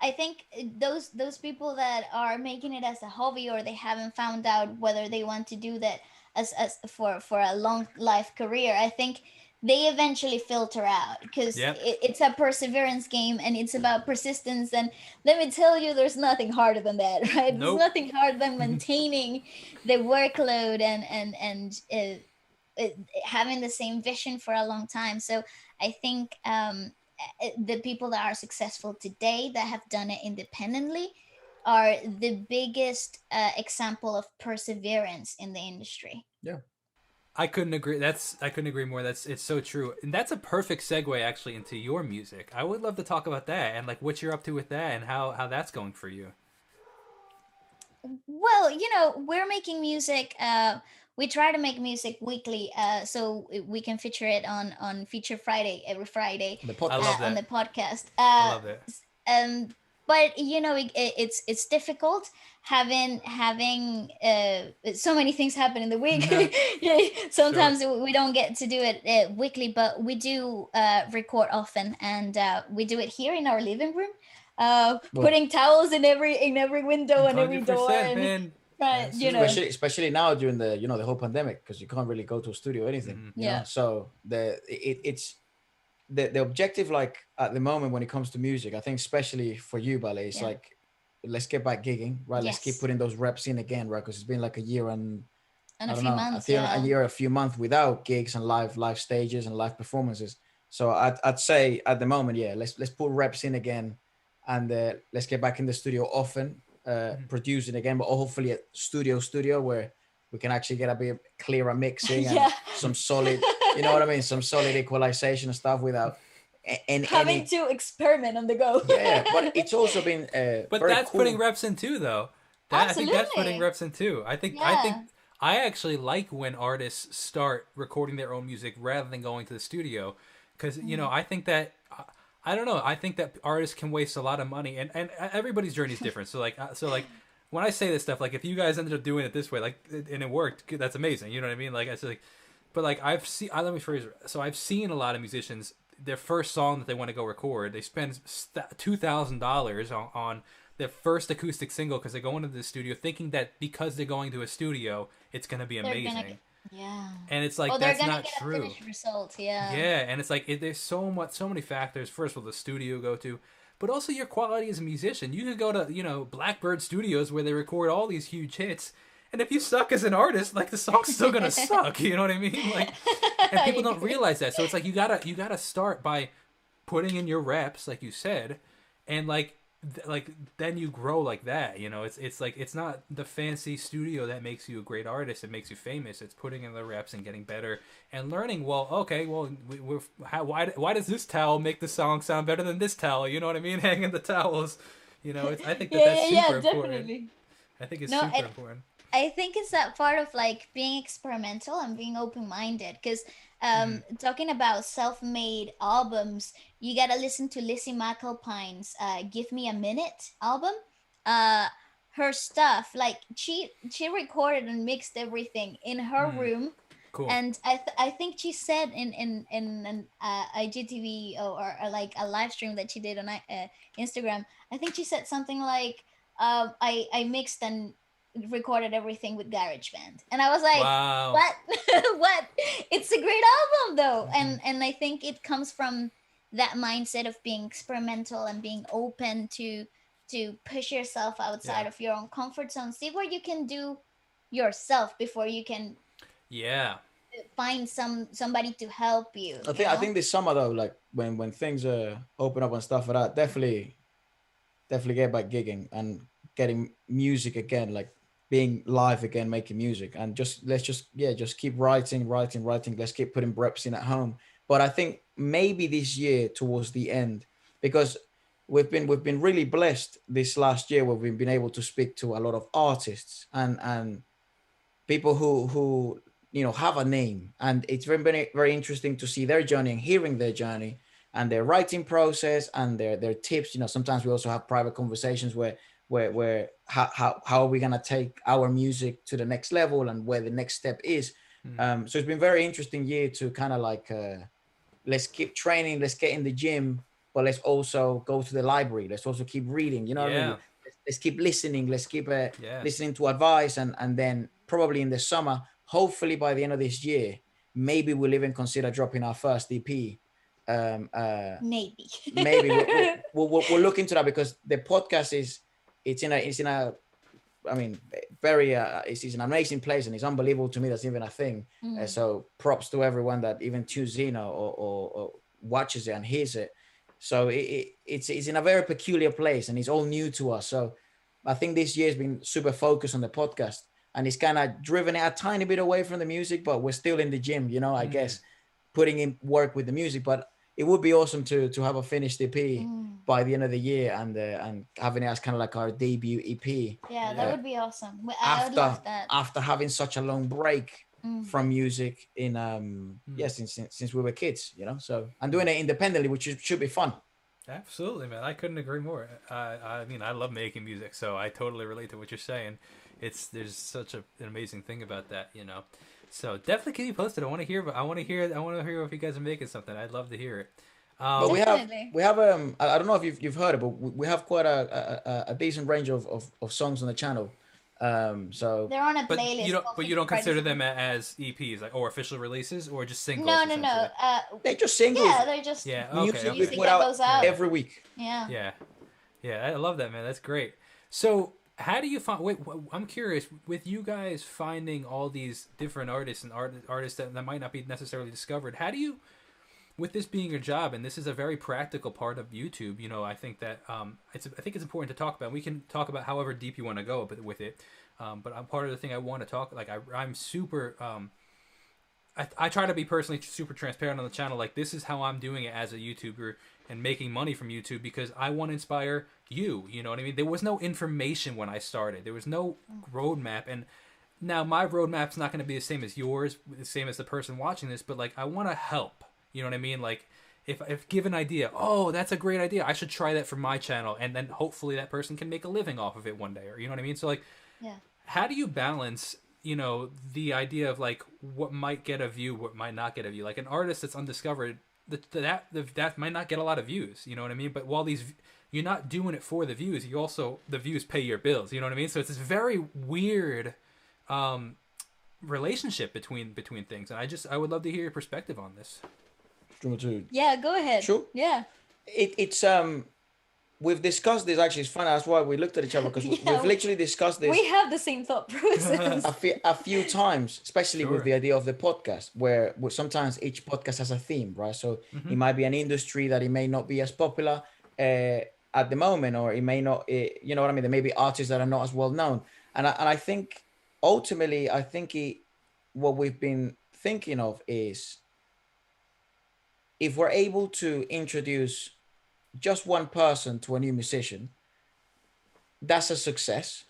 I think those people that are making it as a hobby, or they haven't found out whether they want to do that as for a long life career, I think they eventually filter out, because it's a perseverance game and it's about persistence. And let me tell you, there's nothing harder than that, right? Nope. There's nothing harder than maintaining the workload and having the same vision for a long time. So I think the people that are successful today that have done it independently are the biggest example of perseverance in the industry. Yeah. I couldn't agree. I couldn't agree more. It's so true. And that's a perfect segue actually into your music. I would love to talk about that and like what you're up to with that and how that's going for you. Well, you know, we're making music. We try to make music weekly, so we can feature it on Feature Friday every Friday on the podcast. I love it. But you know, it's difficult having so many things happen in the week. Sometimes we don't get to do it weekly, but we do record often, and we do it here in our living room, putting towels in every window and every door. And, right, you know, especially now during the the whole pandemic, because you can't really go to a studio or anything. You know? So it's the objective, like at the moment when it comes to music, I think especially for you, Ballet, it's like, let's get back gigging, right? Let's keep putting those reps in again, right? Because it's been like a year and a few months, a few months without gigs and live stages and live performances. So I'd say at the moment, let's put reps in again, and let's get back in the studio often, producing again, but hopefully a studio where we can actually get a bit clearer mixing and some solid, you know what I mean? Some solid equalization and stuff without having to experiment on the go. But it's also been but that's cool. Putting reps in too, though. I think that's putting reps in too. I think I actually like when artists start recording their own music rather than going to the studio, because you know, I think that I don't know. I think that artists can waste a lot of money, and everybody's journey is different. So like when I say this stuff, like if you guys ended up doing it this way, like and it worked, that's amazing. You know what I mean? Like I said, like, But like I've seen, let me phrase it. So I've seen a lot of musicians. Their first song that they want to go record, they spend $2,000 on their first acoustic single because they go into the studio thinking that because they're going to a studio, it's gonna be amazing. Yeah. And it's like they're that's gonna not get true. a finished result. Yeah. Yeah, and it's like there's so many factors. First of all, the studio you go to, but also your quality as a musician. You could go to Blackbird Studios where they record all these huge hits, and if you suck as an artist, like the song's still gonna suck. You know what I mean? Like, and people don't realize that. So it's like you gotta start by putting in your reps, like you said, and like then you grow like that. It's like it's not the fancy studio that makes you a great artist. It makes you famous. It's putting in the reps and getting better and learning. Well, okay, well, why does this towel make the song sound better than this towel? You know what I mean? Hanging the towels. I think that's super important. Definitely. I think it's super important. I think it's that part of like being experimental and being open-minded, because talking about self-made albums, you gotta listen to Lizzie McAlpine's "Give Me a Minute" album. Her stuff, like she recorded and mixed everything in her room. Cool. And I think she said in an IGTV or like a live stream that she did on Instagram, I think she said something like, I mixed and recorded everything with GarageBand, and I was like, wow. What? What? It's a great album though. And I think it comes from that mindset of being experimental and being open to push yourself outside of your own comfort zone, see what you can do yourself before you can find somebody to help you. I think this summer though, like when things open up and stuff like that, definitely get back gigging and getting music again, like being live again, making music, and let's just keep writing. Let's keep putting reps in at home. But I think maybe this year towards the end, because we've been really blessed this last year where we've been able to speak to a lot of artists and people who have a name, and it's very, very interesting to see their journey and hearing their journey and their writing process and their tips. Sometimes we also have private conversations where how are we gonna take our music to the next level and where the next step is. So it's been very interesting year to kind of like let's keep training, let's get in the gym, but let's also go to the library, let's also keep reading, what I mean? Let's keep listening, let's keep listening to advice, and then probably in the summer, hopefully by the end of this year, maybe we'll even consider dropping our first EP. Maybe we'll look into that, because the podcast it's in a I mean, very it's an amazing place, and it's unbelievable to me that's even a thing. So props to everyone that even tunes in or watches it and hears it. So it's in a very peculiar place, and it's all new to us. So I think this year has been super focused on the podcast, and it's kind of driven it a tiny bit away from the music, but we're still in the gym, I guess, putting in work with the music. But it would be awesome to have a finished EP by the end of the year, and having it as kind of like our debut EP. Yeah, that would be awesome. I would love that. After having such a long break from music in since we were kids, so, and doing it independently, which should be fun. Absolutely, man. I couldn't agree more. I mean, I love making music, so I totally relate to what you're saying. There's such an amazing thing about that, So definitely keep you posted. I want to hear if you guys are making something. I'd love to hear it. But we have I don't know if you've heard it, but we have quite a decent range of songs on the channel. So they're on a playlist. But you don't consider them as EPs, like, or official releases, or just singles? No. They're just singles. Yeah, they're just music we put out every week. Yeah. I love that, man. That's great. So how do you find? Wait, I'm curious. With you guys finding all these different artists and artists that might not be necessarily discovered, how do you? With this being your job, and this is a very practical part of YouTube, I think that I think it's important to talk about. We can talk about however deep you want to go with it, but part of the thing I want to talk, like I'm super, I try to be personally super transparent on the channel. Like, this is how I'm doing it as a YouTuber and making money from YouTube, because I want to inspire you. You know what I mean? There was no information when I started. There was no roadmap, and now my roadmap's not going to be the same as yours, the same as the person watching this, but like I want to help. You know what I mean? Like, if give an idea, oh, that's a great idea, I should try that for my channel, and then hopefully that person can make a living off of it one day, or you know what I mean? So like, how do you balance you know, the idea of like what might get a view, what might not get a view. Like an artist that's undiscovered, that might not get a lot of views. You know what I mean? But while you're not doing it for the views. You also, the views pay your bills. You know what I mean? So it's this very weird relationship between things. And I would love to hear your perspective on this. Yeah, go ahead. Sure. Yeah. It's we've discussed this. Actually, it's funny. That's why we looked at each other, because we've literally discussed this. We have the same thought process. a few times, especially Sure. with the idea of the podcast, where sometimes each podcast has a theme, right? So it might be an industry that it may not be as popular at the moment, or it may not, you know what I mean? There may be artists that are not as well known. And I think ultimately, what we've been thinking of is, if we're able to introduce just one person to a new musician, that's a success.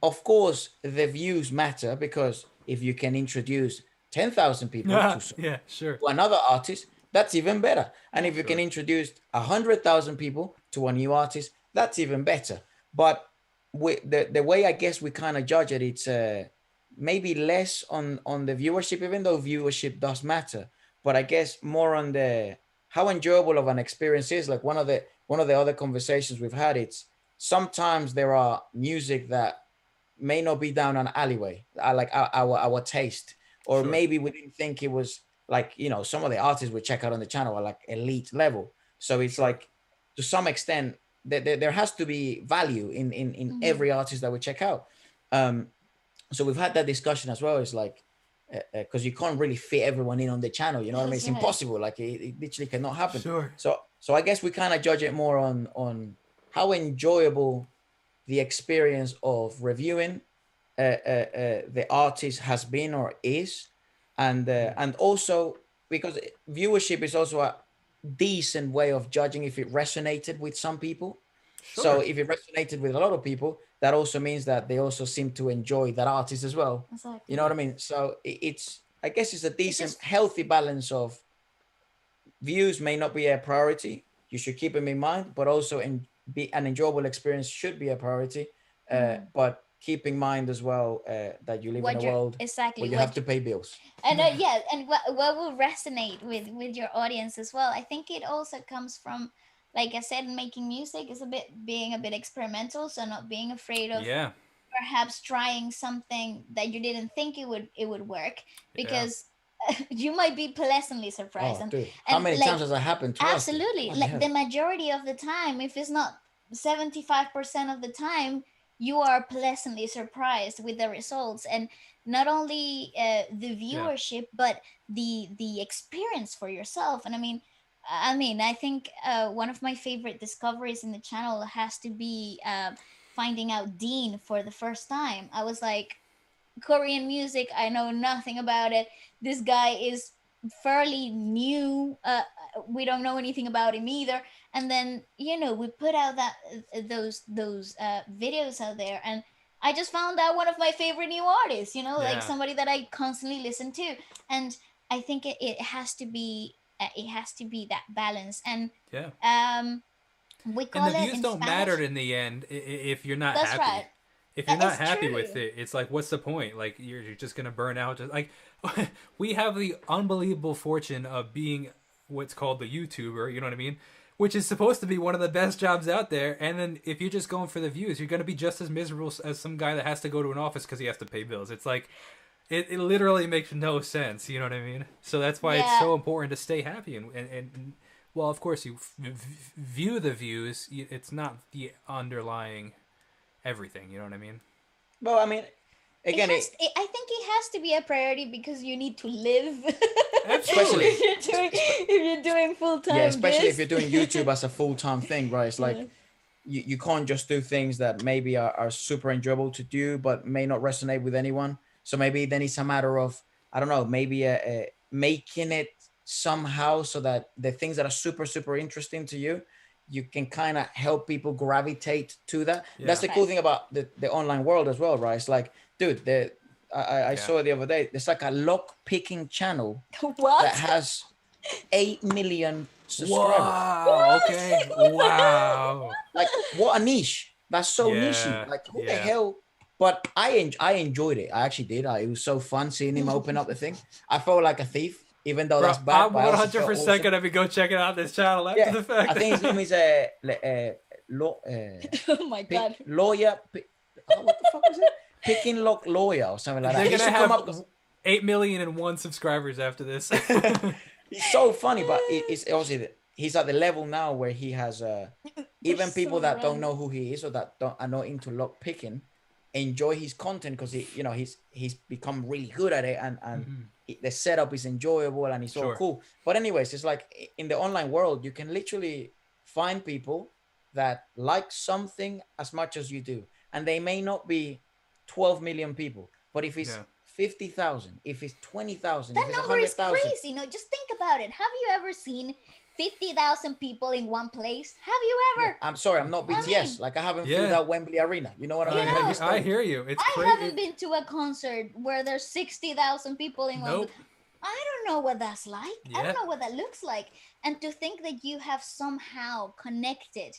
Of course, the views matter, because if you can introduce 10,000 people to another artist, that's even better. And if you can introduce 100,000 people to a new artist, that's even better. But the way I guess we kind of judge it, it's maybe less on the viewership, even though viewership does matter. But I guess more on the how enjoyable of an experience is. Like one of the other conversations we've had, it's sometimes there are music that may not be down an alleyway, like our taste, or maybe we didn't think it was, like, you know, some of the artists we check out on the channel are like elite level. So it's like, to some extent, there has to be value in every artist that we check out. So we've had that discussion as well. It's like, because you can't really fit everyone in on the channel, you know what I mean? It's impossible. Like it literally cannot happen. So I guess we kind of judge it more on how enjoyable the experience of reviewing the artist has been or is, and also because viewership is also a decent way of judging if it resonated with some people. So if it resonated with a lot of people, that also means that they also seem to enjoy that artist as well. Exactly. You know what I mean? So I guess it's a decent, healthy balance of views may not be a priority. You should keep them in mind, but also be an enjoyable experience should be a priority. But keep in mind as well that you live in a world where you have to pay bills. And and what will resonate with your audience as well. I think it also comes from, like I said, making music is being a bit experimental, so not being afraid of perhaps trying something that you didn't think it would work, because you might be pleasantly surprised. Dude, how many times has that happened to us? Absolutely. Like the majority of the time, if it's not 75% of the time, you are pleasantly surprised with the results, and not only the viewership, but the experience for yourself. And I think one of my favorite discoveries in the channel has to be finding out Dean for the first time. I was like, Korean music, I know nothing about it. This guy is fairly new. We don't know anything about him either. And then, we put out those videos out there, and I just found out one of my favorite new artists, like somebody that I constantly listen to. And I think it has to be that balance. And we call and the it views in don't Spanish, matter in the end if you're not That's happy. right. If you're That not is happy true. with it, it's like, what's the point? Like, you're just gonna burn out. Just like we have the unbelievable fortune of being what's called the YouTuber. You know what I mean? Which is supposed to be one of the best jobs out there. And then if you're just going for the views, you're gonna be just as miserable as some guy that has to go to an office because he has to pay bills. It's like it literally makes no sense. You know what I mean? So that's why it's so important to stay happy and well, of course, you view the views. It's not the underlying everything. You know what I mean? Well, I mean, again, I think it has to be a priority because you need to live. Absolutely. if you're doing full time. Especially if you're doing YouTube as a full-time thing, right? It's like you can't just do things that maybe are super enjoyable to do, but may not resonate with anyone. So maybe then it's a matter of, I don't know, maybe making it somehow so that the things that are super, super interesting to you, you can kind of help people gravitate to that. That's the cool thing about the online world as well, right? It's like, dude, I saw it the other day. There's like a lock picking channel that has 8 million subscribers. Wow. Okay. Wow. Like, what a niche. That's so niche. Like, who the hell But I enjoyed it. I actually did. It was so fun seeing him open up the thing. I felt like a thief, even though Bro, that's bad. I'm But I also felt 100% awesome. gonna be go checking out this channel after Yeah, the fact. I think his name is Oh my god. lawyer. What the fuck was it? Picking Lock Lawyer or something like that. They're He gonna should come have up. 8,000,001 subscribers after this. He's so funny, but it's obviously he's at the level now where he has even people so that don't random. know who he is or that don't are not into lock picking enjoy his content because he's become really good at it and the setup is enjoyable and it's all Sure. cool. But anyways, it's like in the online world you can literally find people that like something as much as you do, and they may not be 12 million people, but if it's Yeah. 50,000, if it's 20,000, if That it's number is 100,000. crazy. No, just think about it. Have you ever seen 50,000 people in one place? Have you Yeah, ever? I'm sorry, I'm not BTS. mean, like I haven't Yeah. filled out Wembley Arena. You know what I mean? know, I hear you. It's I crazy. haven't been to a concert where there's 60,000 people in one. Nope. I don't know what that's like. I Yeah. don't know what that looks like. And to think that you have somehow connected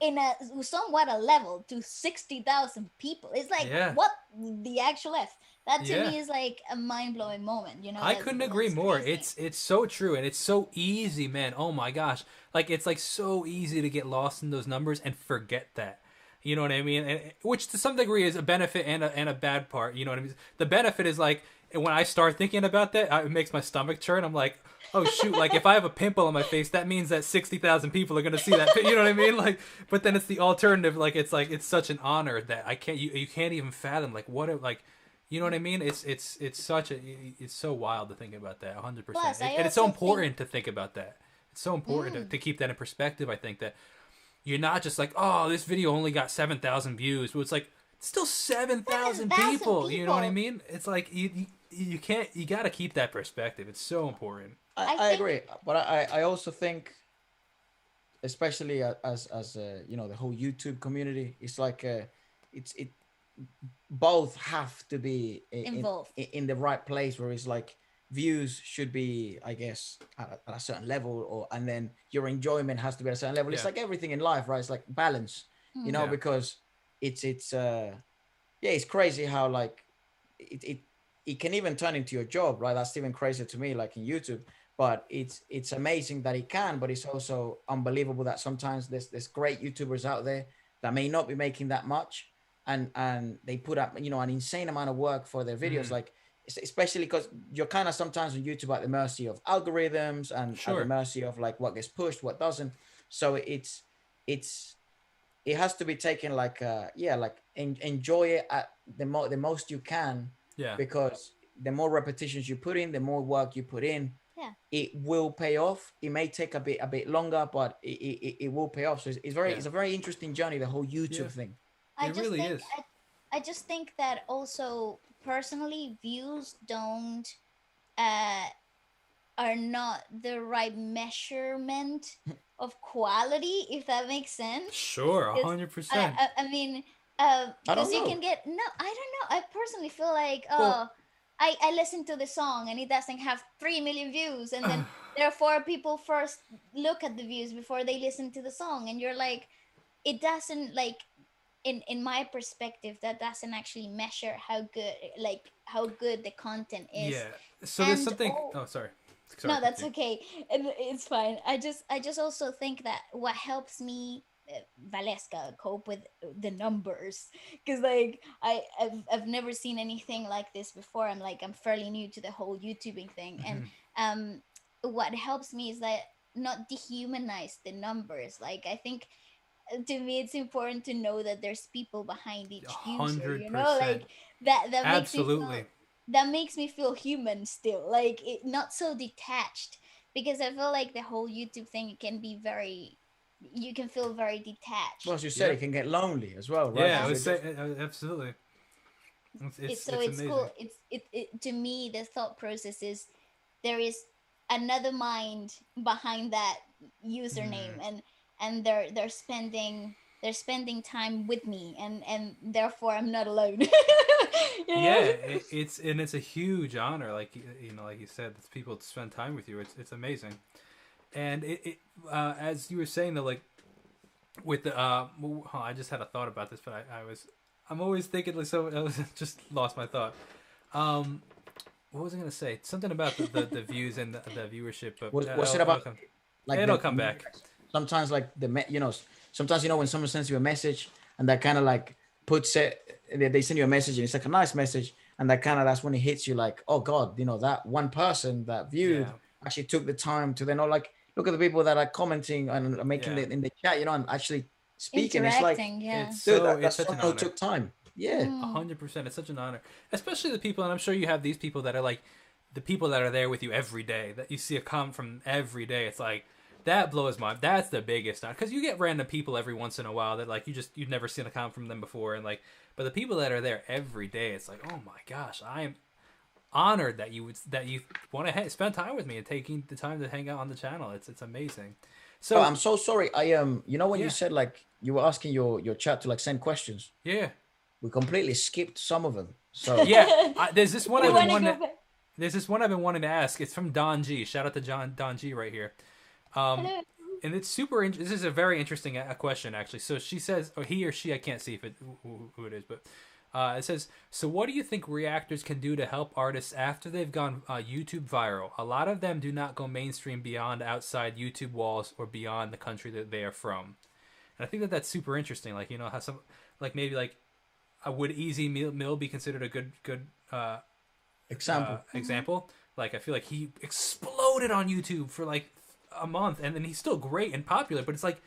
in a somewhat a level to 60,000 people. It's like, Yeah. what the actual F? That to Yeah. me is like a mind-blowing moment, you know? I couldn't agree more. crazy. It's so true, and it's so easy, man. Oh my gosh, like it's like so easy to get lost in those numbers and forget that. You know what I mean? And which to some degree is a benefit and a bad part. You know what I mean? The benefit is like when I start thinking about that, it makes my stomach churn. I'm like, oh shoot! Like if I have a pimple on my face, that means that 60,000 people are gonna see that. You know what I mean? Like, but then it's the alternative. Like it's such an honor that I can't you can't even fathom like what it like. You know what I mean? It's such a it's so wild to think about that 100%. Plus, I And it's so also important to think about that. It's so important to keep that in perspective. I think that you're not just like, oh, this video only got 7,000 views, but it's like it's still 7,000 people. You know what I mean? It's like you can't you got to keep that perspective. It's so important. I agree, but I also think, especially as the whole YouTube community, it's like it both have to be Involved. in the right place where it's like views should be, I guess, at a certain level, and then your enjoyment has to be at a certain level. It's like everything in life, right? It's like balance, Yeah. because it's crazy how like it can even turn into your job, right? That's even crazier to me, like in YouTube. But it's amazing that it can, but it's also unbelievable that sometimes there's great YouTubers out there that may not be making that much, and they put up an insane amount of work for their videos, like especially because you're kind of sometimes on YouTube at the mercy of algorithms and at the mercy of like what gets pushed, what doesn't. So it has to be taken like enjoy it at the most you can, because the more repetitions you put in, the more work you put in, it will pay off. It may take a bit longer, but it will pay off. So it's a very interesting journey, the whole YouTube thing. I just think that also personally views don't are not the right measurement of quality, if that makes sense. Sure, 100%. I mean, because you can get I don't know. I personally feel like I listen to the song and it doesn't have 3 million views, and then therefore people first look at the views before they listen to the song, and you're like, it doesn't like in my perspective that doesn't actually measure how good the content is. Yeah. So there's something. Oh, sorry. No, that's okay. It's fine. I just also think that what helps me, Waleska, cope with the numbers, because like I've never seen anything like this before. I'm fairly new to the whole YouTubing thing, and what helps me is that not dehumanize the numbers. Like I think to me it's important to know that there's people behind each user. 100%. Like that Absolutely. makes me feel human still, like not so detached, because I feel like the whole YouTube thing can be you can feel very detached. Well, as you said, it can get lonely as well, right? Yeah, I would say absolutely. It's cool. It to me the thought process is there is another mind behind that username, and they're spending time with me, and therefore I'm not alone. Yeah, it's a huge honor, like like you said, it's people to spend time with you. It's amazing. And as you were saying though, like with the I just had a thought about this, but I'm always thinking like so. I was just lost my thought. What was I gonna say? Something about the views and the viewership, but Was it about like it'll come back. Sometimes like sometimes when someone sends you a message and that kind of like puts it, they send you a message and it's like a nice message, and that's when it hits you like, oh God, that one person that viewed actually took the time to then like look at the people that are commenting and making it in the chat, and actually speaking. It's like, it's dude, so that's it's such an someone honor. who took time. Yeah, 100%. It's such an honor, especially the people, and I'm sure you have these people that are like the people that are there with you every day, that you see a comment from every day. It's like that blows my. That's the biggest, because you get random people every once in a while that like you've never seen a comment from them before, and like, but the people that are there every day, it's like, oh my gosh, I am honored that you want to spend time with me and taking the time to hang out on the channel. It's amazing. So I'm so sorry. When you said like you were asking your chat to like send questions. Yeah. We completely skipped some of them. So yeah, there's this one I've been wanting to ask. It's from Don G. Shout out to Don G right here. And it's super. This is a very interesting question actually. So she says, or he or she, I can't see if who it is, but it says, so what do you think reactors can do to help artists after they've gone YouTube viral? A lot of them do not go mainstream beyond outside YouTube walls or beyond the country that they are from. And I think that's super interesting. Like, how some, like maybe like, would Easy Mill be considered a good example? Like, I feel like he exploded on YouTube for like a month, and then he's still great and popular. But it's like,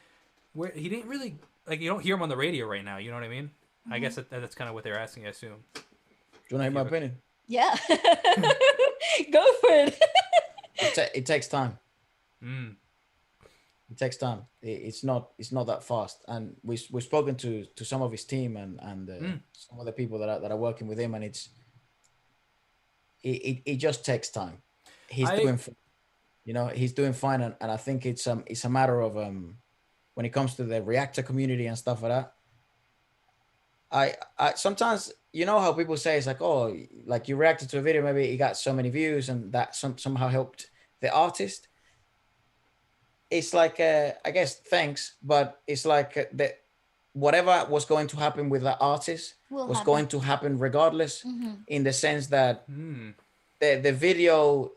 where he didn't really like, you don't hear him on the radio right now. You know what I mean? I guess that's kind of what they're asking, I assume. Do you want to hear my opinion? Yeah. Go for it. It takes time. It takes time. It's not that fast. And we've spoken to some of his team and some of the people that are working with him, and it just takes time. He's doing fine, and I think it's a matter of when it comes to the reactor community and stuff like that. I sometimes, how people say it's like, oh, like you reacted to a video, maybe it got so many views and that somehow helped the artist. It's like, I guess, thanks, but it's like that whatever was going to happen with the artist was going to happen regardless, in the sense that the video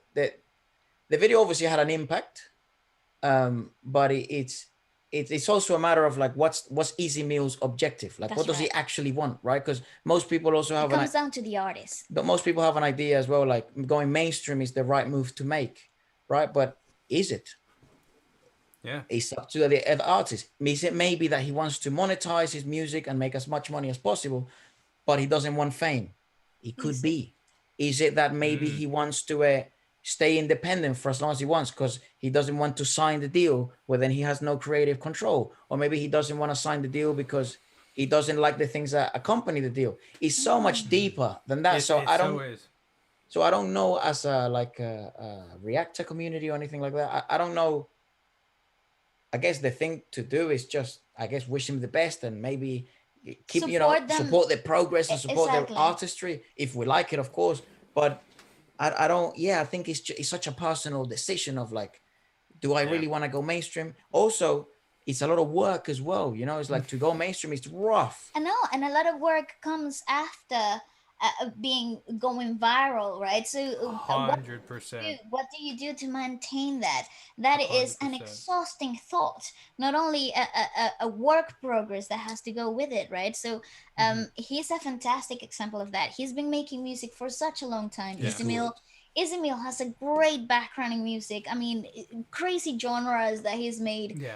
obviously had an impact, but it's also a matter of like what's Easy Mill's objective, like what does he actually want, right? Because most people also have comes down to the artist, but most people have an idea as well, like going mainstream is the right move to make, right? But is it? Yeah, it's up to the artist. Is it maybe that he wants to monetize his music and make as much money as possible, but he doesn't want fame? It could be. Is it that maybe he wants to stay independent for as long as he wants because he doesn't want to sign the deal where then he has no creative control? Or maybe he doesn't want to sign the deal because he doesn't like the things that accompany the deal. It's so much deeper than that. So I don't know, as a reactor community or anything like that. I don't know. I guess the thing to do is just, I guess, wish him the best and maybe keep, support their progress and support their artistry if we like it, of course. But I don't, I think it's such a personal decision of like, do I really want to go mainstream? Also, it's a lot of work as well. It's like to go mainstream, it's rough. I know. And a lot of work comes after going viral, right? So 100%. What do you do to maintain that? That 100%. Is an exhausting thought, not only a work progress that has to go with it, right? So he's a fantastic example of that. He's been making music for such a long time. Easy Mill has a great background in music. I mean, crazy genres that he's made.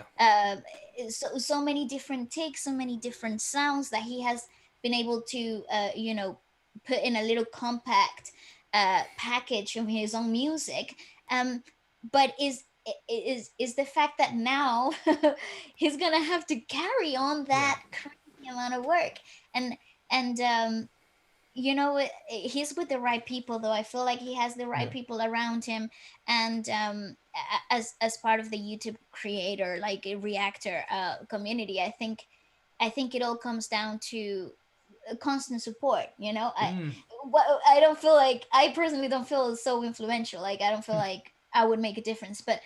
So many different takes, so many different sounds that he has been able to put in a little compact package of his own music, but is the fact that now he's gonna have to carry on that crazy amount of work, and he's with the right people, though. I feel like he has the right people around him, and as part of the YouTube creator, like a reactor community, I think it all comes down to constant support. I don't feel like, I personally don't feel so influential. Like, I don't feel like I would make a difference, but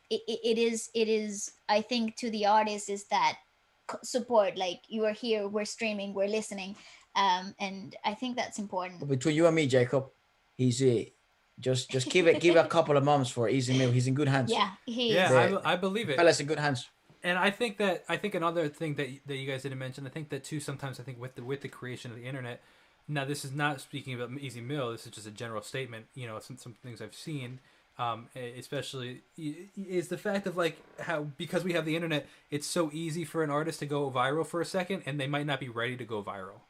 it is I think to the artist is that support, like you are here, we're streaming, we're listening, and I think that's important. But between you and me, Jacob, he's just give it a couple of months for Easy Meal. He's in good hands. Yeah, he is. Yeah, The I believe it. fella's in good hands. And I think another thing that you guys didn't mention, I think that too sometimes I think with the creation of the internet. Now this is not speaking about Easy Mill. This is just a general statement. You know, some things I've seen, especially is the fact of like how because we have the internet, it's so easy for an artist to go viral for a second, and they might not be ready to go viral.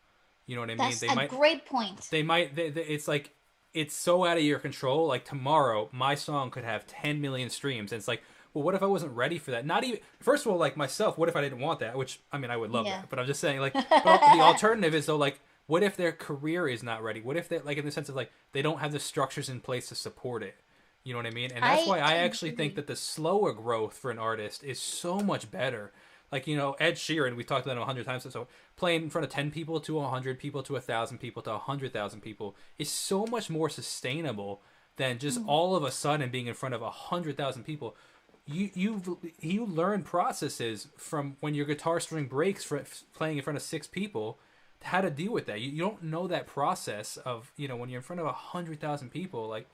You know what I mean? That's They a might. great point. They might. It's like it's so out of your control. Like tomorrow, my song could have 10 million streams, and it's like, well, what if I wasn't ready for that? Not even first of all, like myself, what if I didn't want that? Which I mean, I would love that, but I'm just saying, like, but the alternative is though, like, what if their career is not ready? What if they like in the sense of like they don't have the structures in place to support it? You know what I mean? And that's why I actually think that the slower growth for an artist is so much better. Like, you know, Ed Sheeran, we talked about him 100 times. So playing in front of 10 people to 100 people to 1,000 people to 100,000 people is so much more sustainable than just all of a sudden being in front of 100,000 people. You learn processes from when your guitar string breaks for playing in front of 6 people, how to deal with that. You don't know that process of, you know, when you're in front of 100,000 people, like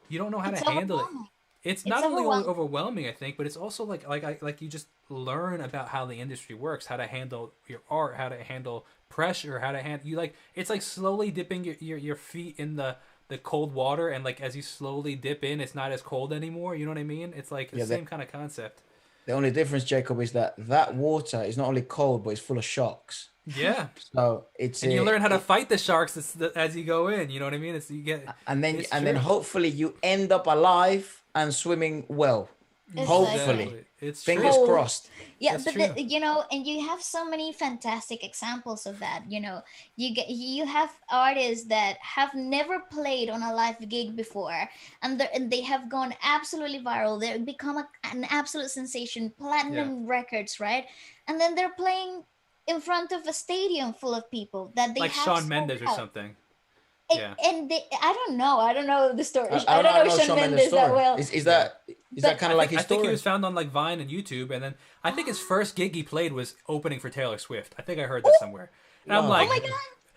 you don't know how to handle it. It's not only overwhelming, I think, but it's also like you just learn about how the industry works, how to handle your art, how to handle pressure, how to handle you like it's like slowly dipping your feet in the cold water, and like as you slowly dip in, it's not as cold anymore. You know what I mean? It's like the same kind of concept. The only difference, Jacob, is that water is not only cold, but it's full of sharks. Yeah. So it's and you learn how to fight the sharks as you go in. You know what I mean? It's you get and then hopefully you end up alive and swimming well. Hopefully. Exactly. It's fingers true. crossed. Yeah, but you know, and you have so many fantastic examples of that. You know, you have artists that have never played on a live gig before, and they have gone absolutely viral. They become an absolute sensation, platinum records, right? And then they're playing in front of a stadium full of people that they like have Shawn Mendes or something. And I don't know the story. I don't know Shawn Mendes that well. Is that kind of like his I think story? he was found on like Vine and YouTube, and then I think his first gig he played was opening for Taylor Swift. I think I heard that somewhere. And I'm like, oh my God.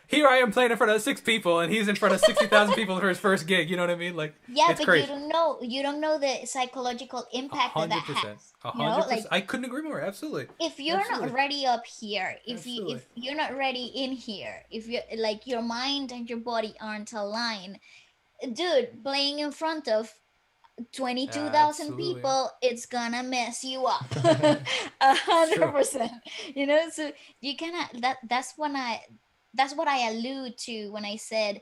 Here I am playing in front of 6 people, and he's in front of 60,000 people for his first gig. You know what I mean? Like, yeah, it's but crazy. you don't know the psychological impact that has. 100%. You know, like, I couldn't agree more. Absolutely. If you're not ready up here, if you're not ready in here, if you like your mind and your body aren't aligned, dude, playing in front of 22,000 people, it's gonna mess you up 100%. You know, so you cannot that's what I allude to when I said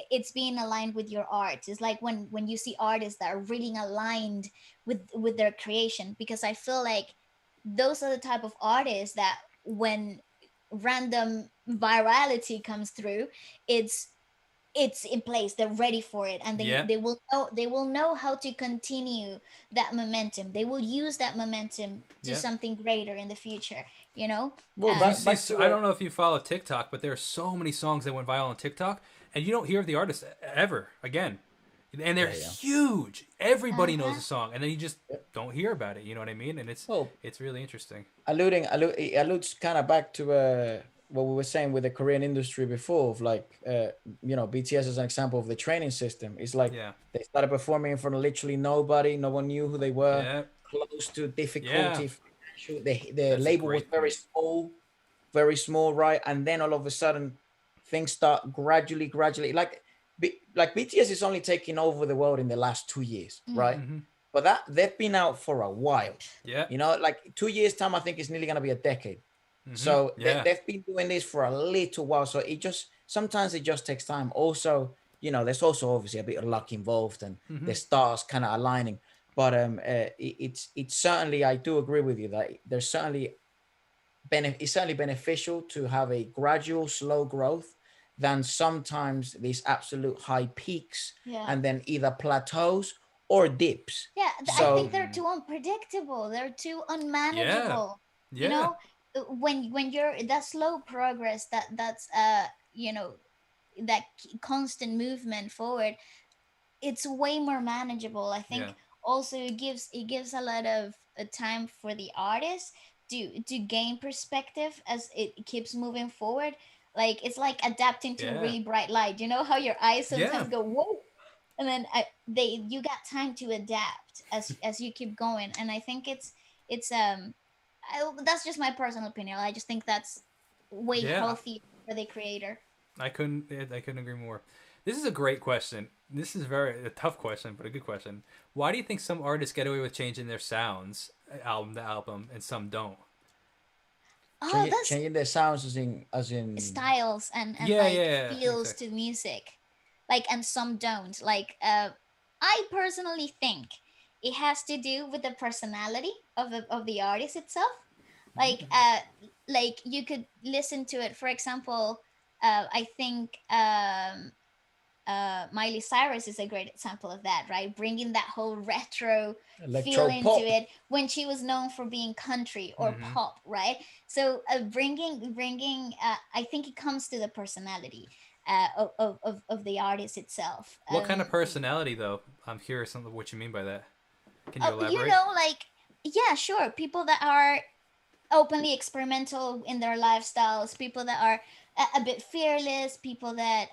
it's being aligned with your art. It's like when you see artists that are really aligned with their creation, because I feel like those are the type of artists that when random virality comes through, it's in place, they're ready for it, and they will know how to continue that momentum. They will use that momentum to something greater in the future, you know. Well, I don't know if you follow TikTok, but there are so many songs that went viral on TikTok, and you don't hear of the artist ever again, and they're huge. Everybody knows the song, and then you just don't hear about it. You know what I mean? And it's really interesting. It alludes kind of back to what we were saying with the Korean industry before, of like you know, BTS is an example of the training system. It's like they started performing in front of literally nobody. No one knew who they were. Close to difficulty. The label was very small, right? And then all of a sudden, things start gradually, like BTS is only taking over the world in the last 2 years, right? Mm-hmm. But they've been out for a while. Yeah, you know, like 2 years time, I think it's nearly gonna be a decade. Mm-hmm. So they've been doing this for a little while. So sometimes it just takes time. Also, you know, there's also obviously a bit of luck involved, and the stars kind of aligning. But it's certainly, I do agree with you that there's certainly it's certainly beneficial to have a gradual, slow growth than sometimes these absolute high peaks and then either plateaus or dips. Yeah, so, I think they're too unpredictable. They're too unmanageable. Yeah. You know, when you're that slow progress, that's you know, that constant movement forward, it's way more manageable. I think also it gives a lot of time for the artist to gain perspective as it keeps moving forward. Like it's like adapting to a Yeah. really bright light. You know how your eyes sometimes Yeah. go whoa, and then you got time to adapt as you keep going. And I think it's that's just my personal opinion. I just think that's way Yeah. healthy for the creator. I couldn't agree more. This is a great question. This is a tough question, but a good question. Why do you think some artists get away with changing their sounds album to album and some don't? Oh, that's Changing their sounds as in styles and Yeah, like yeah, yeah, feels exactly. to music, like, and some don't. Like I personally think it has to do with the personality of the artist itself. Like like you could listen to it, for example. I think Miley Cyrus is a great example of that, right? Bringing that whole retro feel electro into pop. it when she was known for being country or Mm-hmm. pop, right? So bringing, I think it comes to the personality of the artist itself. What kind of personality, though? I'm curious on what you mean by that. Can you You elaborate? know, like, yeah, sure, people that are openly experimental in their lifestyles, people that are a bit fearless, people that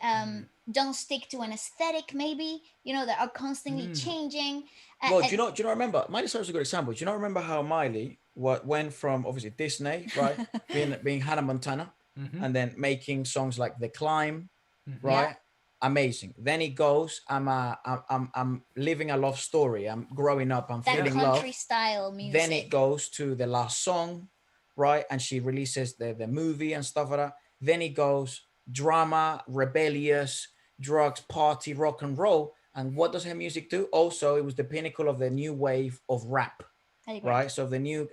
don't stick to an aesthetic, maybe, you know, that are constantly Mm. changing. Well, do you not remember? Miley Cyrus is a good example. Do you not remember how Miley went from obviously Disney, right, being Hannah Montana, Mm-hmm. and then making songs like The Climb, Mm-hmm. Yeah, right? Amazing. Then he goes, I'm living a love story. I'm growing up. I'm that Yeah. feeling country love. style Then it music. goes to the last song, right? And she releases the movie and stuff like that. Then it goes drama, rebellious, drugs, party, rock and roll. And what does her music do? Also, it was the pinnacle of the new wave of rap, I agree. right? So the new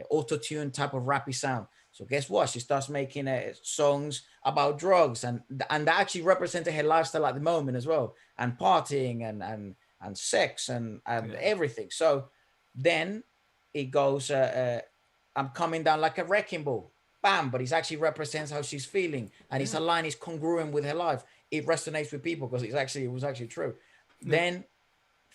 auto-tune type of rappy sound. So guess what? She starts making songs about drugs, and that actually represented her lifestyle at the moment as well, and partying and sex and Yeah. everything. So then it goes, I'm coming down like a wrecking ball. Bam, but it actually represents how she's feeling, and it's Yeah. a line is congruent with her life. It resonates with people because it was actually true. Yeah. Then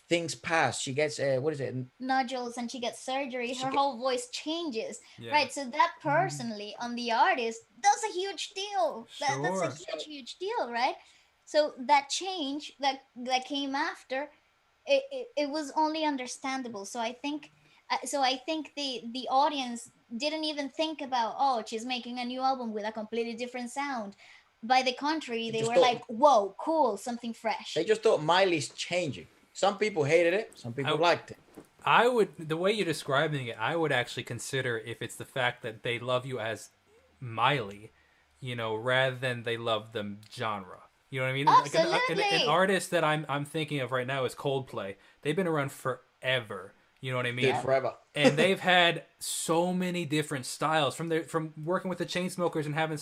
things pass. She gets what is it? Nodules and she gets surgery, She her get, whole voice changes, Yeah. right? So that personally on the artist, that's a huge deal. That's a Sure. huge deal, right? So that change that came after, it was only understandable. So I think the audience didn't even think about, oh, she's making a new album with a completely different sound. By the contrary, they they just were like, thought whoa, cool, something they fresh. just thought Miley's changing. Some people hated it. Some people I, liked it. I would, the way you're describing it, I would actually consider if it's the fact that they love you as Miley, rather than they love the genre. You know what I mean? Like an Absolutely. artist that I'm thinking of right now is Coldplay. They've been around forever. You know what I Dude, mean? Yep. forever. And they've had so many different styles from working with the Chainsmokers and having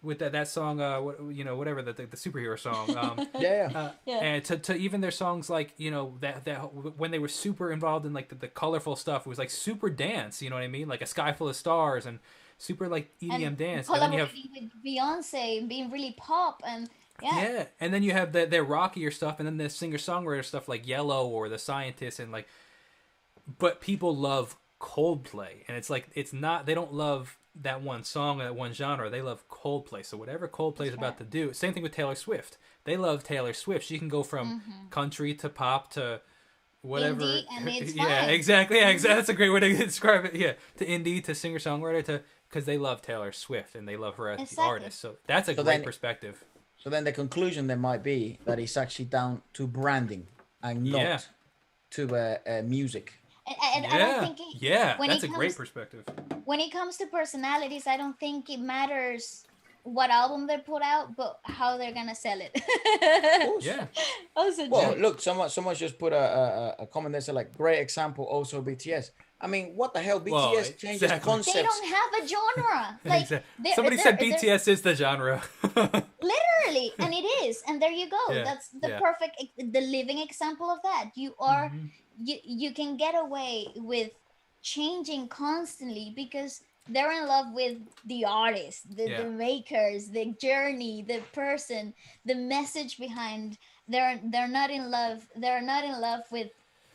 with that song whatever the superhero song Yeah, yeah. Yeah. and to even their songs like that when they were super involved in like the colorful stuff, it was like super dance, you know what I mean, like A Sky Full of Stars and super like And EDM dance. And then you have collaborating with Beyonce, being really pop, and yeah, yeah, and then you have their rockier stuff, and then the singer songwriter stuff like Yellow or The Scientist, and like, but people love Coldplay, and it's like it's not, they don't love that one song or that one genre. They love Coldplay. So whatever Coldplay is that's right. about to do, same thing with Taylor Swift. They love Taylor Swift. She can go from Hmm. country to pop to whatever. Indie, and it's Yeah, fine. exactly. Yeah, Hmm. exactly. That's a great way to describe it. Yeah, to indie, to singer songwriter, to because they love Taylor Swift and they love her as the Exactly. artist. So that's a So great then, perspective. so then the conclusion there might be that it's actually down to branding and Yeah. not to music. And I don't Yeah, think yeah, when that's it a great comes perspective. when it comes to personalities, I don't think it matters what album they put out, but how they're gonna sell it. Of course. Yeah, Also Well, true. look, someone just put a comment there, said like great example. Also BTS. I mean, what the hell? well, BTS changes exactly. They concepts. don't have a genre. Like Exactly. they're Somebody they're said they're BTS is the genre. literally, and it is, and there you go. Yeah, That's the yeah. perfect, the living example of that. You are, Mhm. you can get away with changing constantly because they're in love with the artist, the Yeah, makers, the journey, the person, the message behind. They're not in love with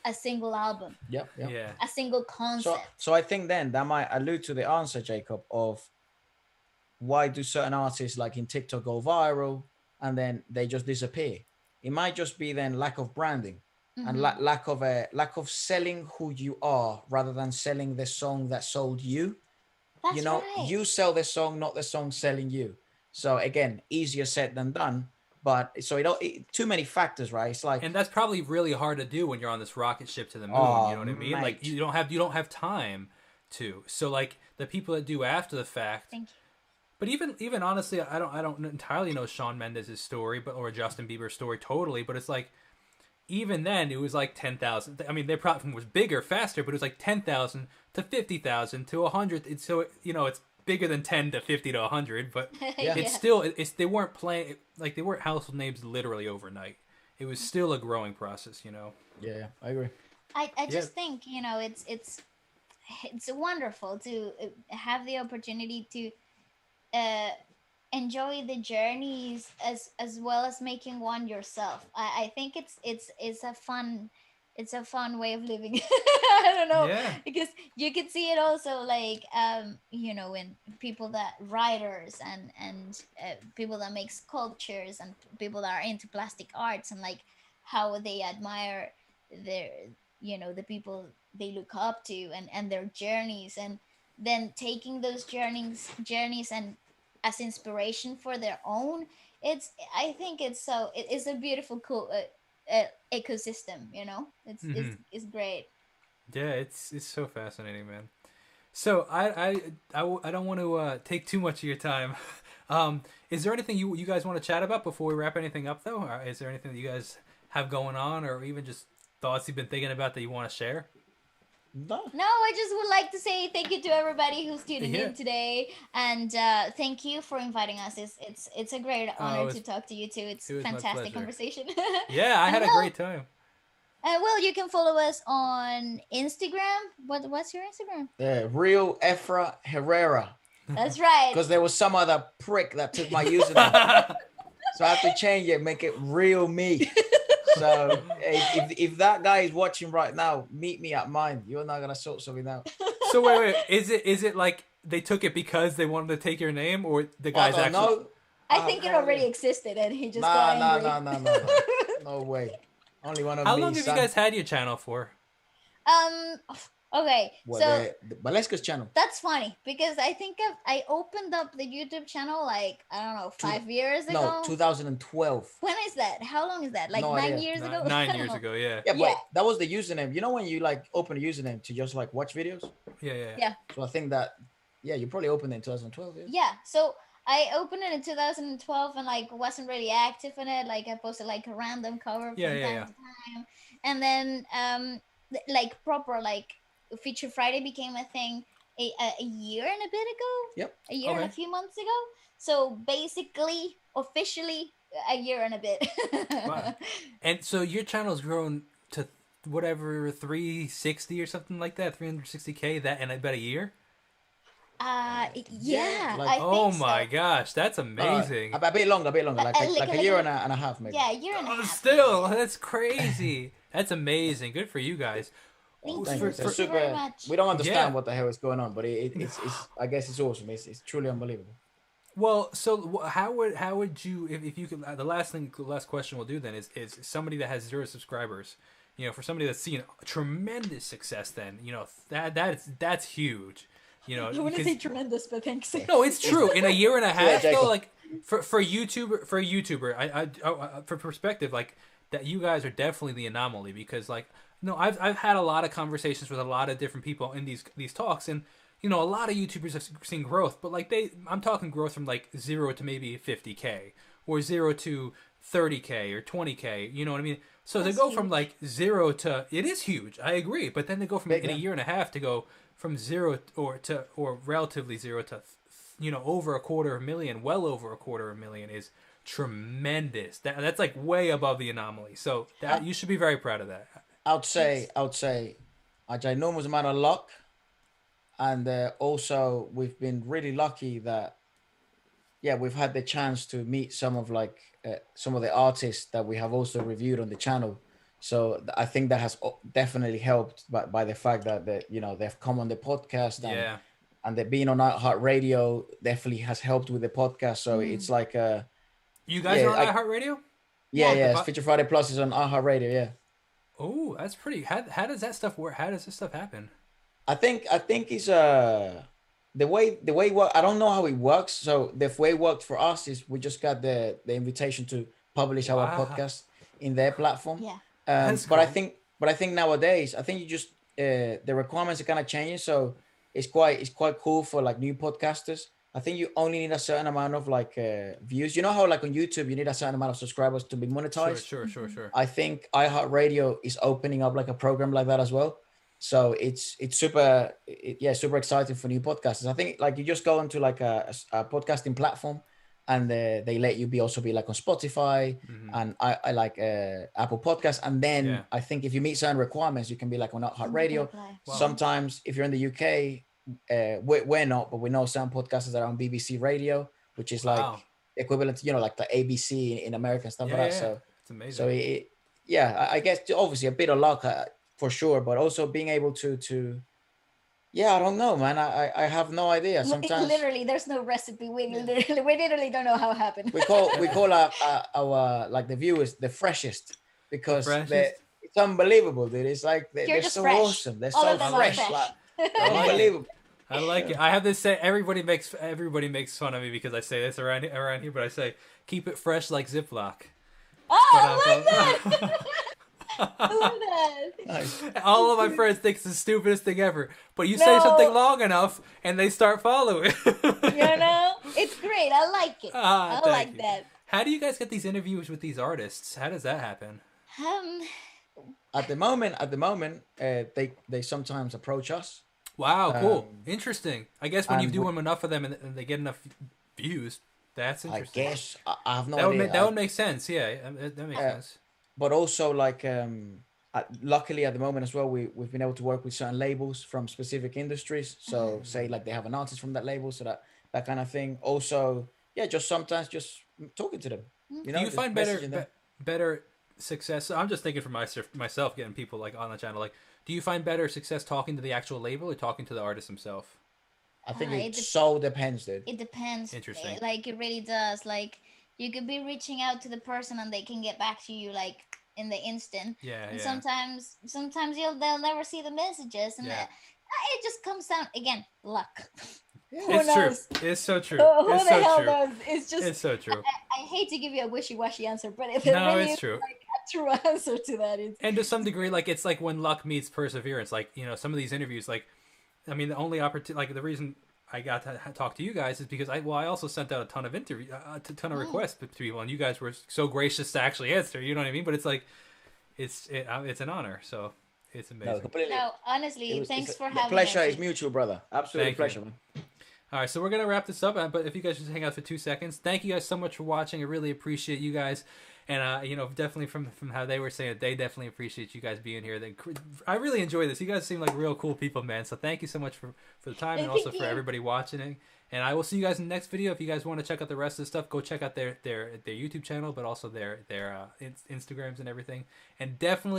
a single album, Yep. Yeah. a single concept. So I think then that might allude to the answer, Jacob, of why do certain artists like in TikTok go viral and then they just disappear? It might just be then lack of branding and lack of selling who you are rather than selling the song that sold you. That's You know, right. you sell the song, not the song selling you. So again, easier said than done. But so too many factors, right? It's like, And that's probably really hard to do when you're on this rocket ship to the moon. oh, You know what I mean? mate. Like you don't have time to. So like the people that do after the fact. Thank you. But even honestly, I don't entirely know Shawn Mendes' story, or Justin Bieber's story totally. But it's like even then it was like 10,000. I mean, their platform was bigger, faster, but it was like 10,000 to 50,000 to 100. So you know it's bigger than 10 to 50 to 100, but it's still they weren't playing like they weren't household names literally overnight. It was still a growing process, you know. Yeah, I agree. I just think, you know, it's wonderful to have the opportunity to enjoy the journeys as well as making one yourself. I think it's a fun way of living. I don't know, because you could see it also like you know, in people that writers and people that make sculptures and people that are into plastic arts, and like how they admire their, you know, the people they look up to and their journeys, and then taking those journeys and as inspiration for their own. I think it is a beautiful cool ecosystem, you know. It's great. Yeah, it's so fascinating, man. So I don't want to take too much of your time. Is there anything you guys want to chat about before we wrap anything up, though? Or is there anything that you guys have going on, or even just thoughts you've been thinking about that you want to share? No, I just would like to say thank you to everybody who's tuning in today, and thank you for inviting us. It's a great honor to talk to you too. It's fantastic conversation. Yeah, I had a great time. Well, you can follow us on Instagram. What's your Instagram? Real Efra Herrera. That's right. Because there was some other prick that took my username. So I have to change it, make it real me. So if that guy is watching right now, meet me at mine. You're not gonna sort something out. So wait, is it like they took it because they wanted to take your name, or the guy's actually? No. I think it already existed, and he just got angry. No. No way. Only one of me. How long have you guys had your channel for? Okay, so the Waleska's channel. That's funny because I think I opened up the YouTube channel like, I don't know, 5 years ago. No, 2012. When is that? How long is that? Like No 9 idea. years ago? 9 years ago, yeah. Yeah, but that was the username. You know when you like open a username to just like watch videos? Yeah. So I think that, you probably opened it in 2012. Yeah. So I opened it in 2012 and like wasn't really active in it. Like I posted like a random cover from time to time, and then like proper like Feature Friday became a thing a year and a bit ago. Yep. A year and a few months ago. So basically, officially, a year and a bit. Wow. And so your channel's grown to whatever 360 or something like that, 360K that in about a year. Yeah. Like, I think oh my gosh, that's amazing. A bit longer, like a year and a half maybe. Yeah, a year and a half. Still, that's crazy. That's amazing. Good for you guys. Thank you very much. We don't understand what the hell is going on, but it's I guess it's awesome. It's truly unbelievable. Well, so how would you, if you could, the last question we'll do then is somebody that has 0 subscribers, you know, for somebody that's seen tremendous success, then, you know, that's huge. You know, I wouldn't say tremendous, but thanks. No, it's true. In a year and a half, though, like for YouTuber, I for perspective, like that, you guys are definitely the anomaly, because like, no, I've had a lot of conversations with a lot of different people in these talks, and you know, a lot of YouTubers have seen growth, but like I'm talking growth from like 0 to maybe 50K or 0 to 30K or 20K. You know what I mean? So they go from like 0 to, it is huge. I agree, but then they go from in a year and a half to go from 0 or relatively 0 to, you know, over $250,000, well over $250,000 is tremendous. That's like way above the anomaly. So that you should be very proud of that. I would say a ginormous amount of luck, and also we've been really lucky that we've had the chance to meet some of the artists that we have also reviewed on the channel. So I think that has definitely helped by the fact that you know they've come on the podcast Yeah. and they're being on iHeartRadio definitely has helped with the podcast. So it's like You guys are yeah, on iHeartRadio? yeah, Yeah. yeah. Feature Friday Plus is on iHeartRadio. Yeah. Oh, that's pretty. How does that stuff work? How does this stuff happen? I think it's the way it work. I don't know how it works. So the way it worked for us is we just got the invitation to publish our Wow. podcast in their platform. Yeah. That's But I cool. think nowadays I think you just the requirements are kind of changing. So it's quite cool for like new podcasters. I think you only need a certain amount of like views. You know how like on YouTube you need a certain amount of subscribers to be Sure, monetized. sure, sure, sure. I think iHeartRadio is opening up like a program like that as well. So it's super super exciting for new podcasters. I think like you just go into like a podcasting platform and they let you be like on Spotify and I like Apple Podcasts, and then Yeah. I think if you meet certain requirements you can be like on You can iHeartRadio. apply. Wow. Sometimes if you're in the UK, we're not, but we know some podcasters that are on BBC Radio, which is like Wow. equivalent to, you know, like the ABC in America and stuff Yeah, like that. yeah. So It's amazing. so I guess obviously a bit of luck for sure, but also being able to yeah, I don't know, man. I have no idea. Sometimes Literally, there's no recipe. We literally don't know how it happened. we call our like the viewers the freshest because freshest? it's unbelievable, dude. It's like You're they're just so fresh. awesome. They're All so of them are fresh, fresh. like I like it. unbelievable. I like it. I have this say. Everybody makes fun of me because I say this around here, but I say keep it fresh like Ziploc. Oh, But, I like that. I love that. Nice. all of my friends think it's the stupidest thing ever. But you say No. something long enough, and they start following. You know, it's great. I like it. Ah, I thank like you. that. How do you guys get these interviews with these artists? How does that happen? Um, At the moment, they sometimes approach us. Wow, cool, Um, interesting. I guess when you and do we- them enough of them and they get enough views, that's I interesting. guess I have no that would idea. make, that would make sense. Yeah, that makes sense. But also like luckily at the moment as well, we've been able to work with certain labels from specific industries. So say like they have an artist from that label, so that kind of thing. Also, yeah, just sometimes just talking to them. You know, Do you just find better messaging them. better success? I'm just thinking for myself getting people like on the channel. Like, do you find better success talking to the actual label or talking to the artist himself? I think it it so depends, dude. it depends. Interesting. Like it really does. Like you could be reaching out to the person and they can get back to you like in the instant. Yeah, And yeah. sometimes they'll never see the messages, and Yeah. it just comes down again luck. Who It's knows? true. It's so true. Who It's the so hell true. knows? It's just It's so true. I hate to give you a wishy-washy answer, but if No, really it's is true. like a true answer to that, it's And to some degree, like it's like when luck meets perseverance. Like, you know, some of these interviews, like, I mean, the only opportunity, like the reason I got to talk to you guys is because I also sent out a ton of ton of requests to people, and you guys were so gracious to actually answer. You know what I mean? But it's like, it's an honor. So it's amazing. No, completely. no. Honestly, thanks for the having pleasure us. is mutual, brother. Absolutely Thank you. pleasure, man. All right, so we're gonna wrap this up. But if you guys just hang out for 2 seconds, thank you guys so much for watching. I really appreciate you guys, and you know, definitely from how they were saying it, they definitely appreciate you guys being here. I really enjoy this. You guys seem like real cool people, man. So thank you so much for the time and also Thank for you. everybody watching. And I will see you guys in the next video. If you guys want to check out the rest of the stuff, go check out their YouTube channel, but also their Instagrams and everything. And definitely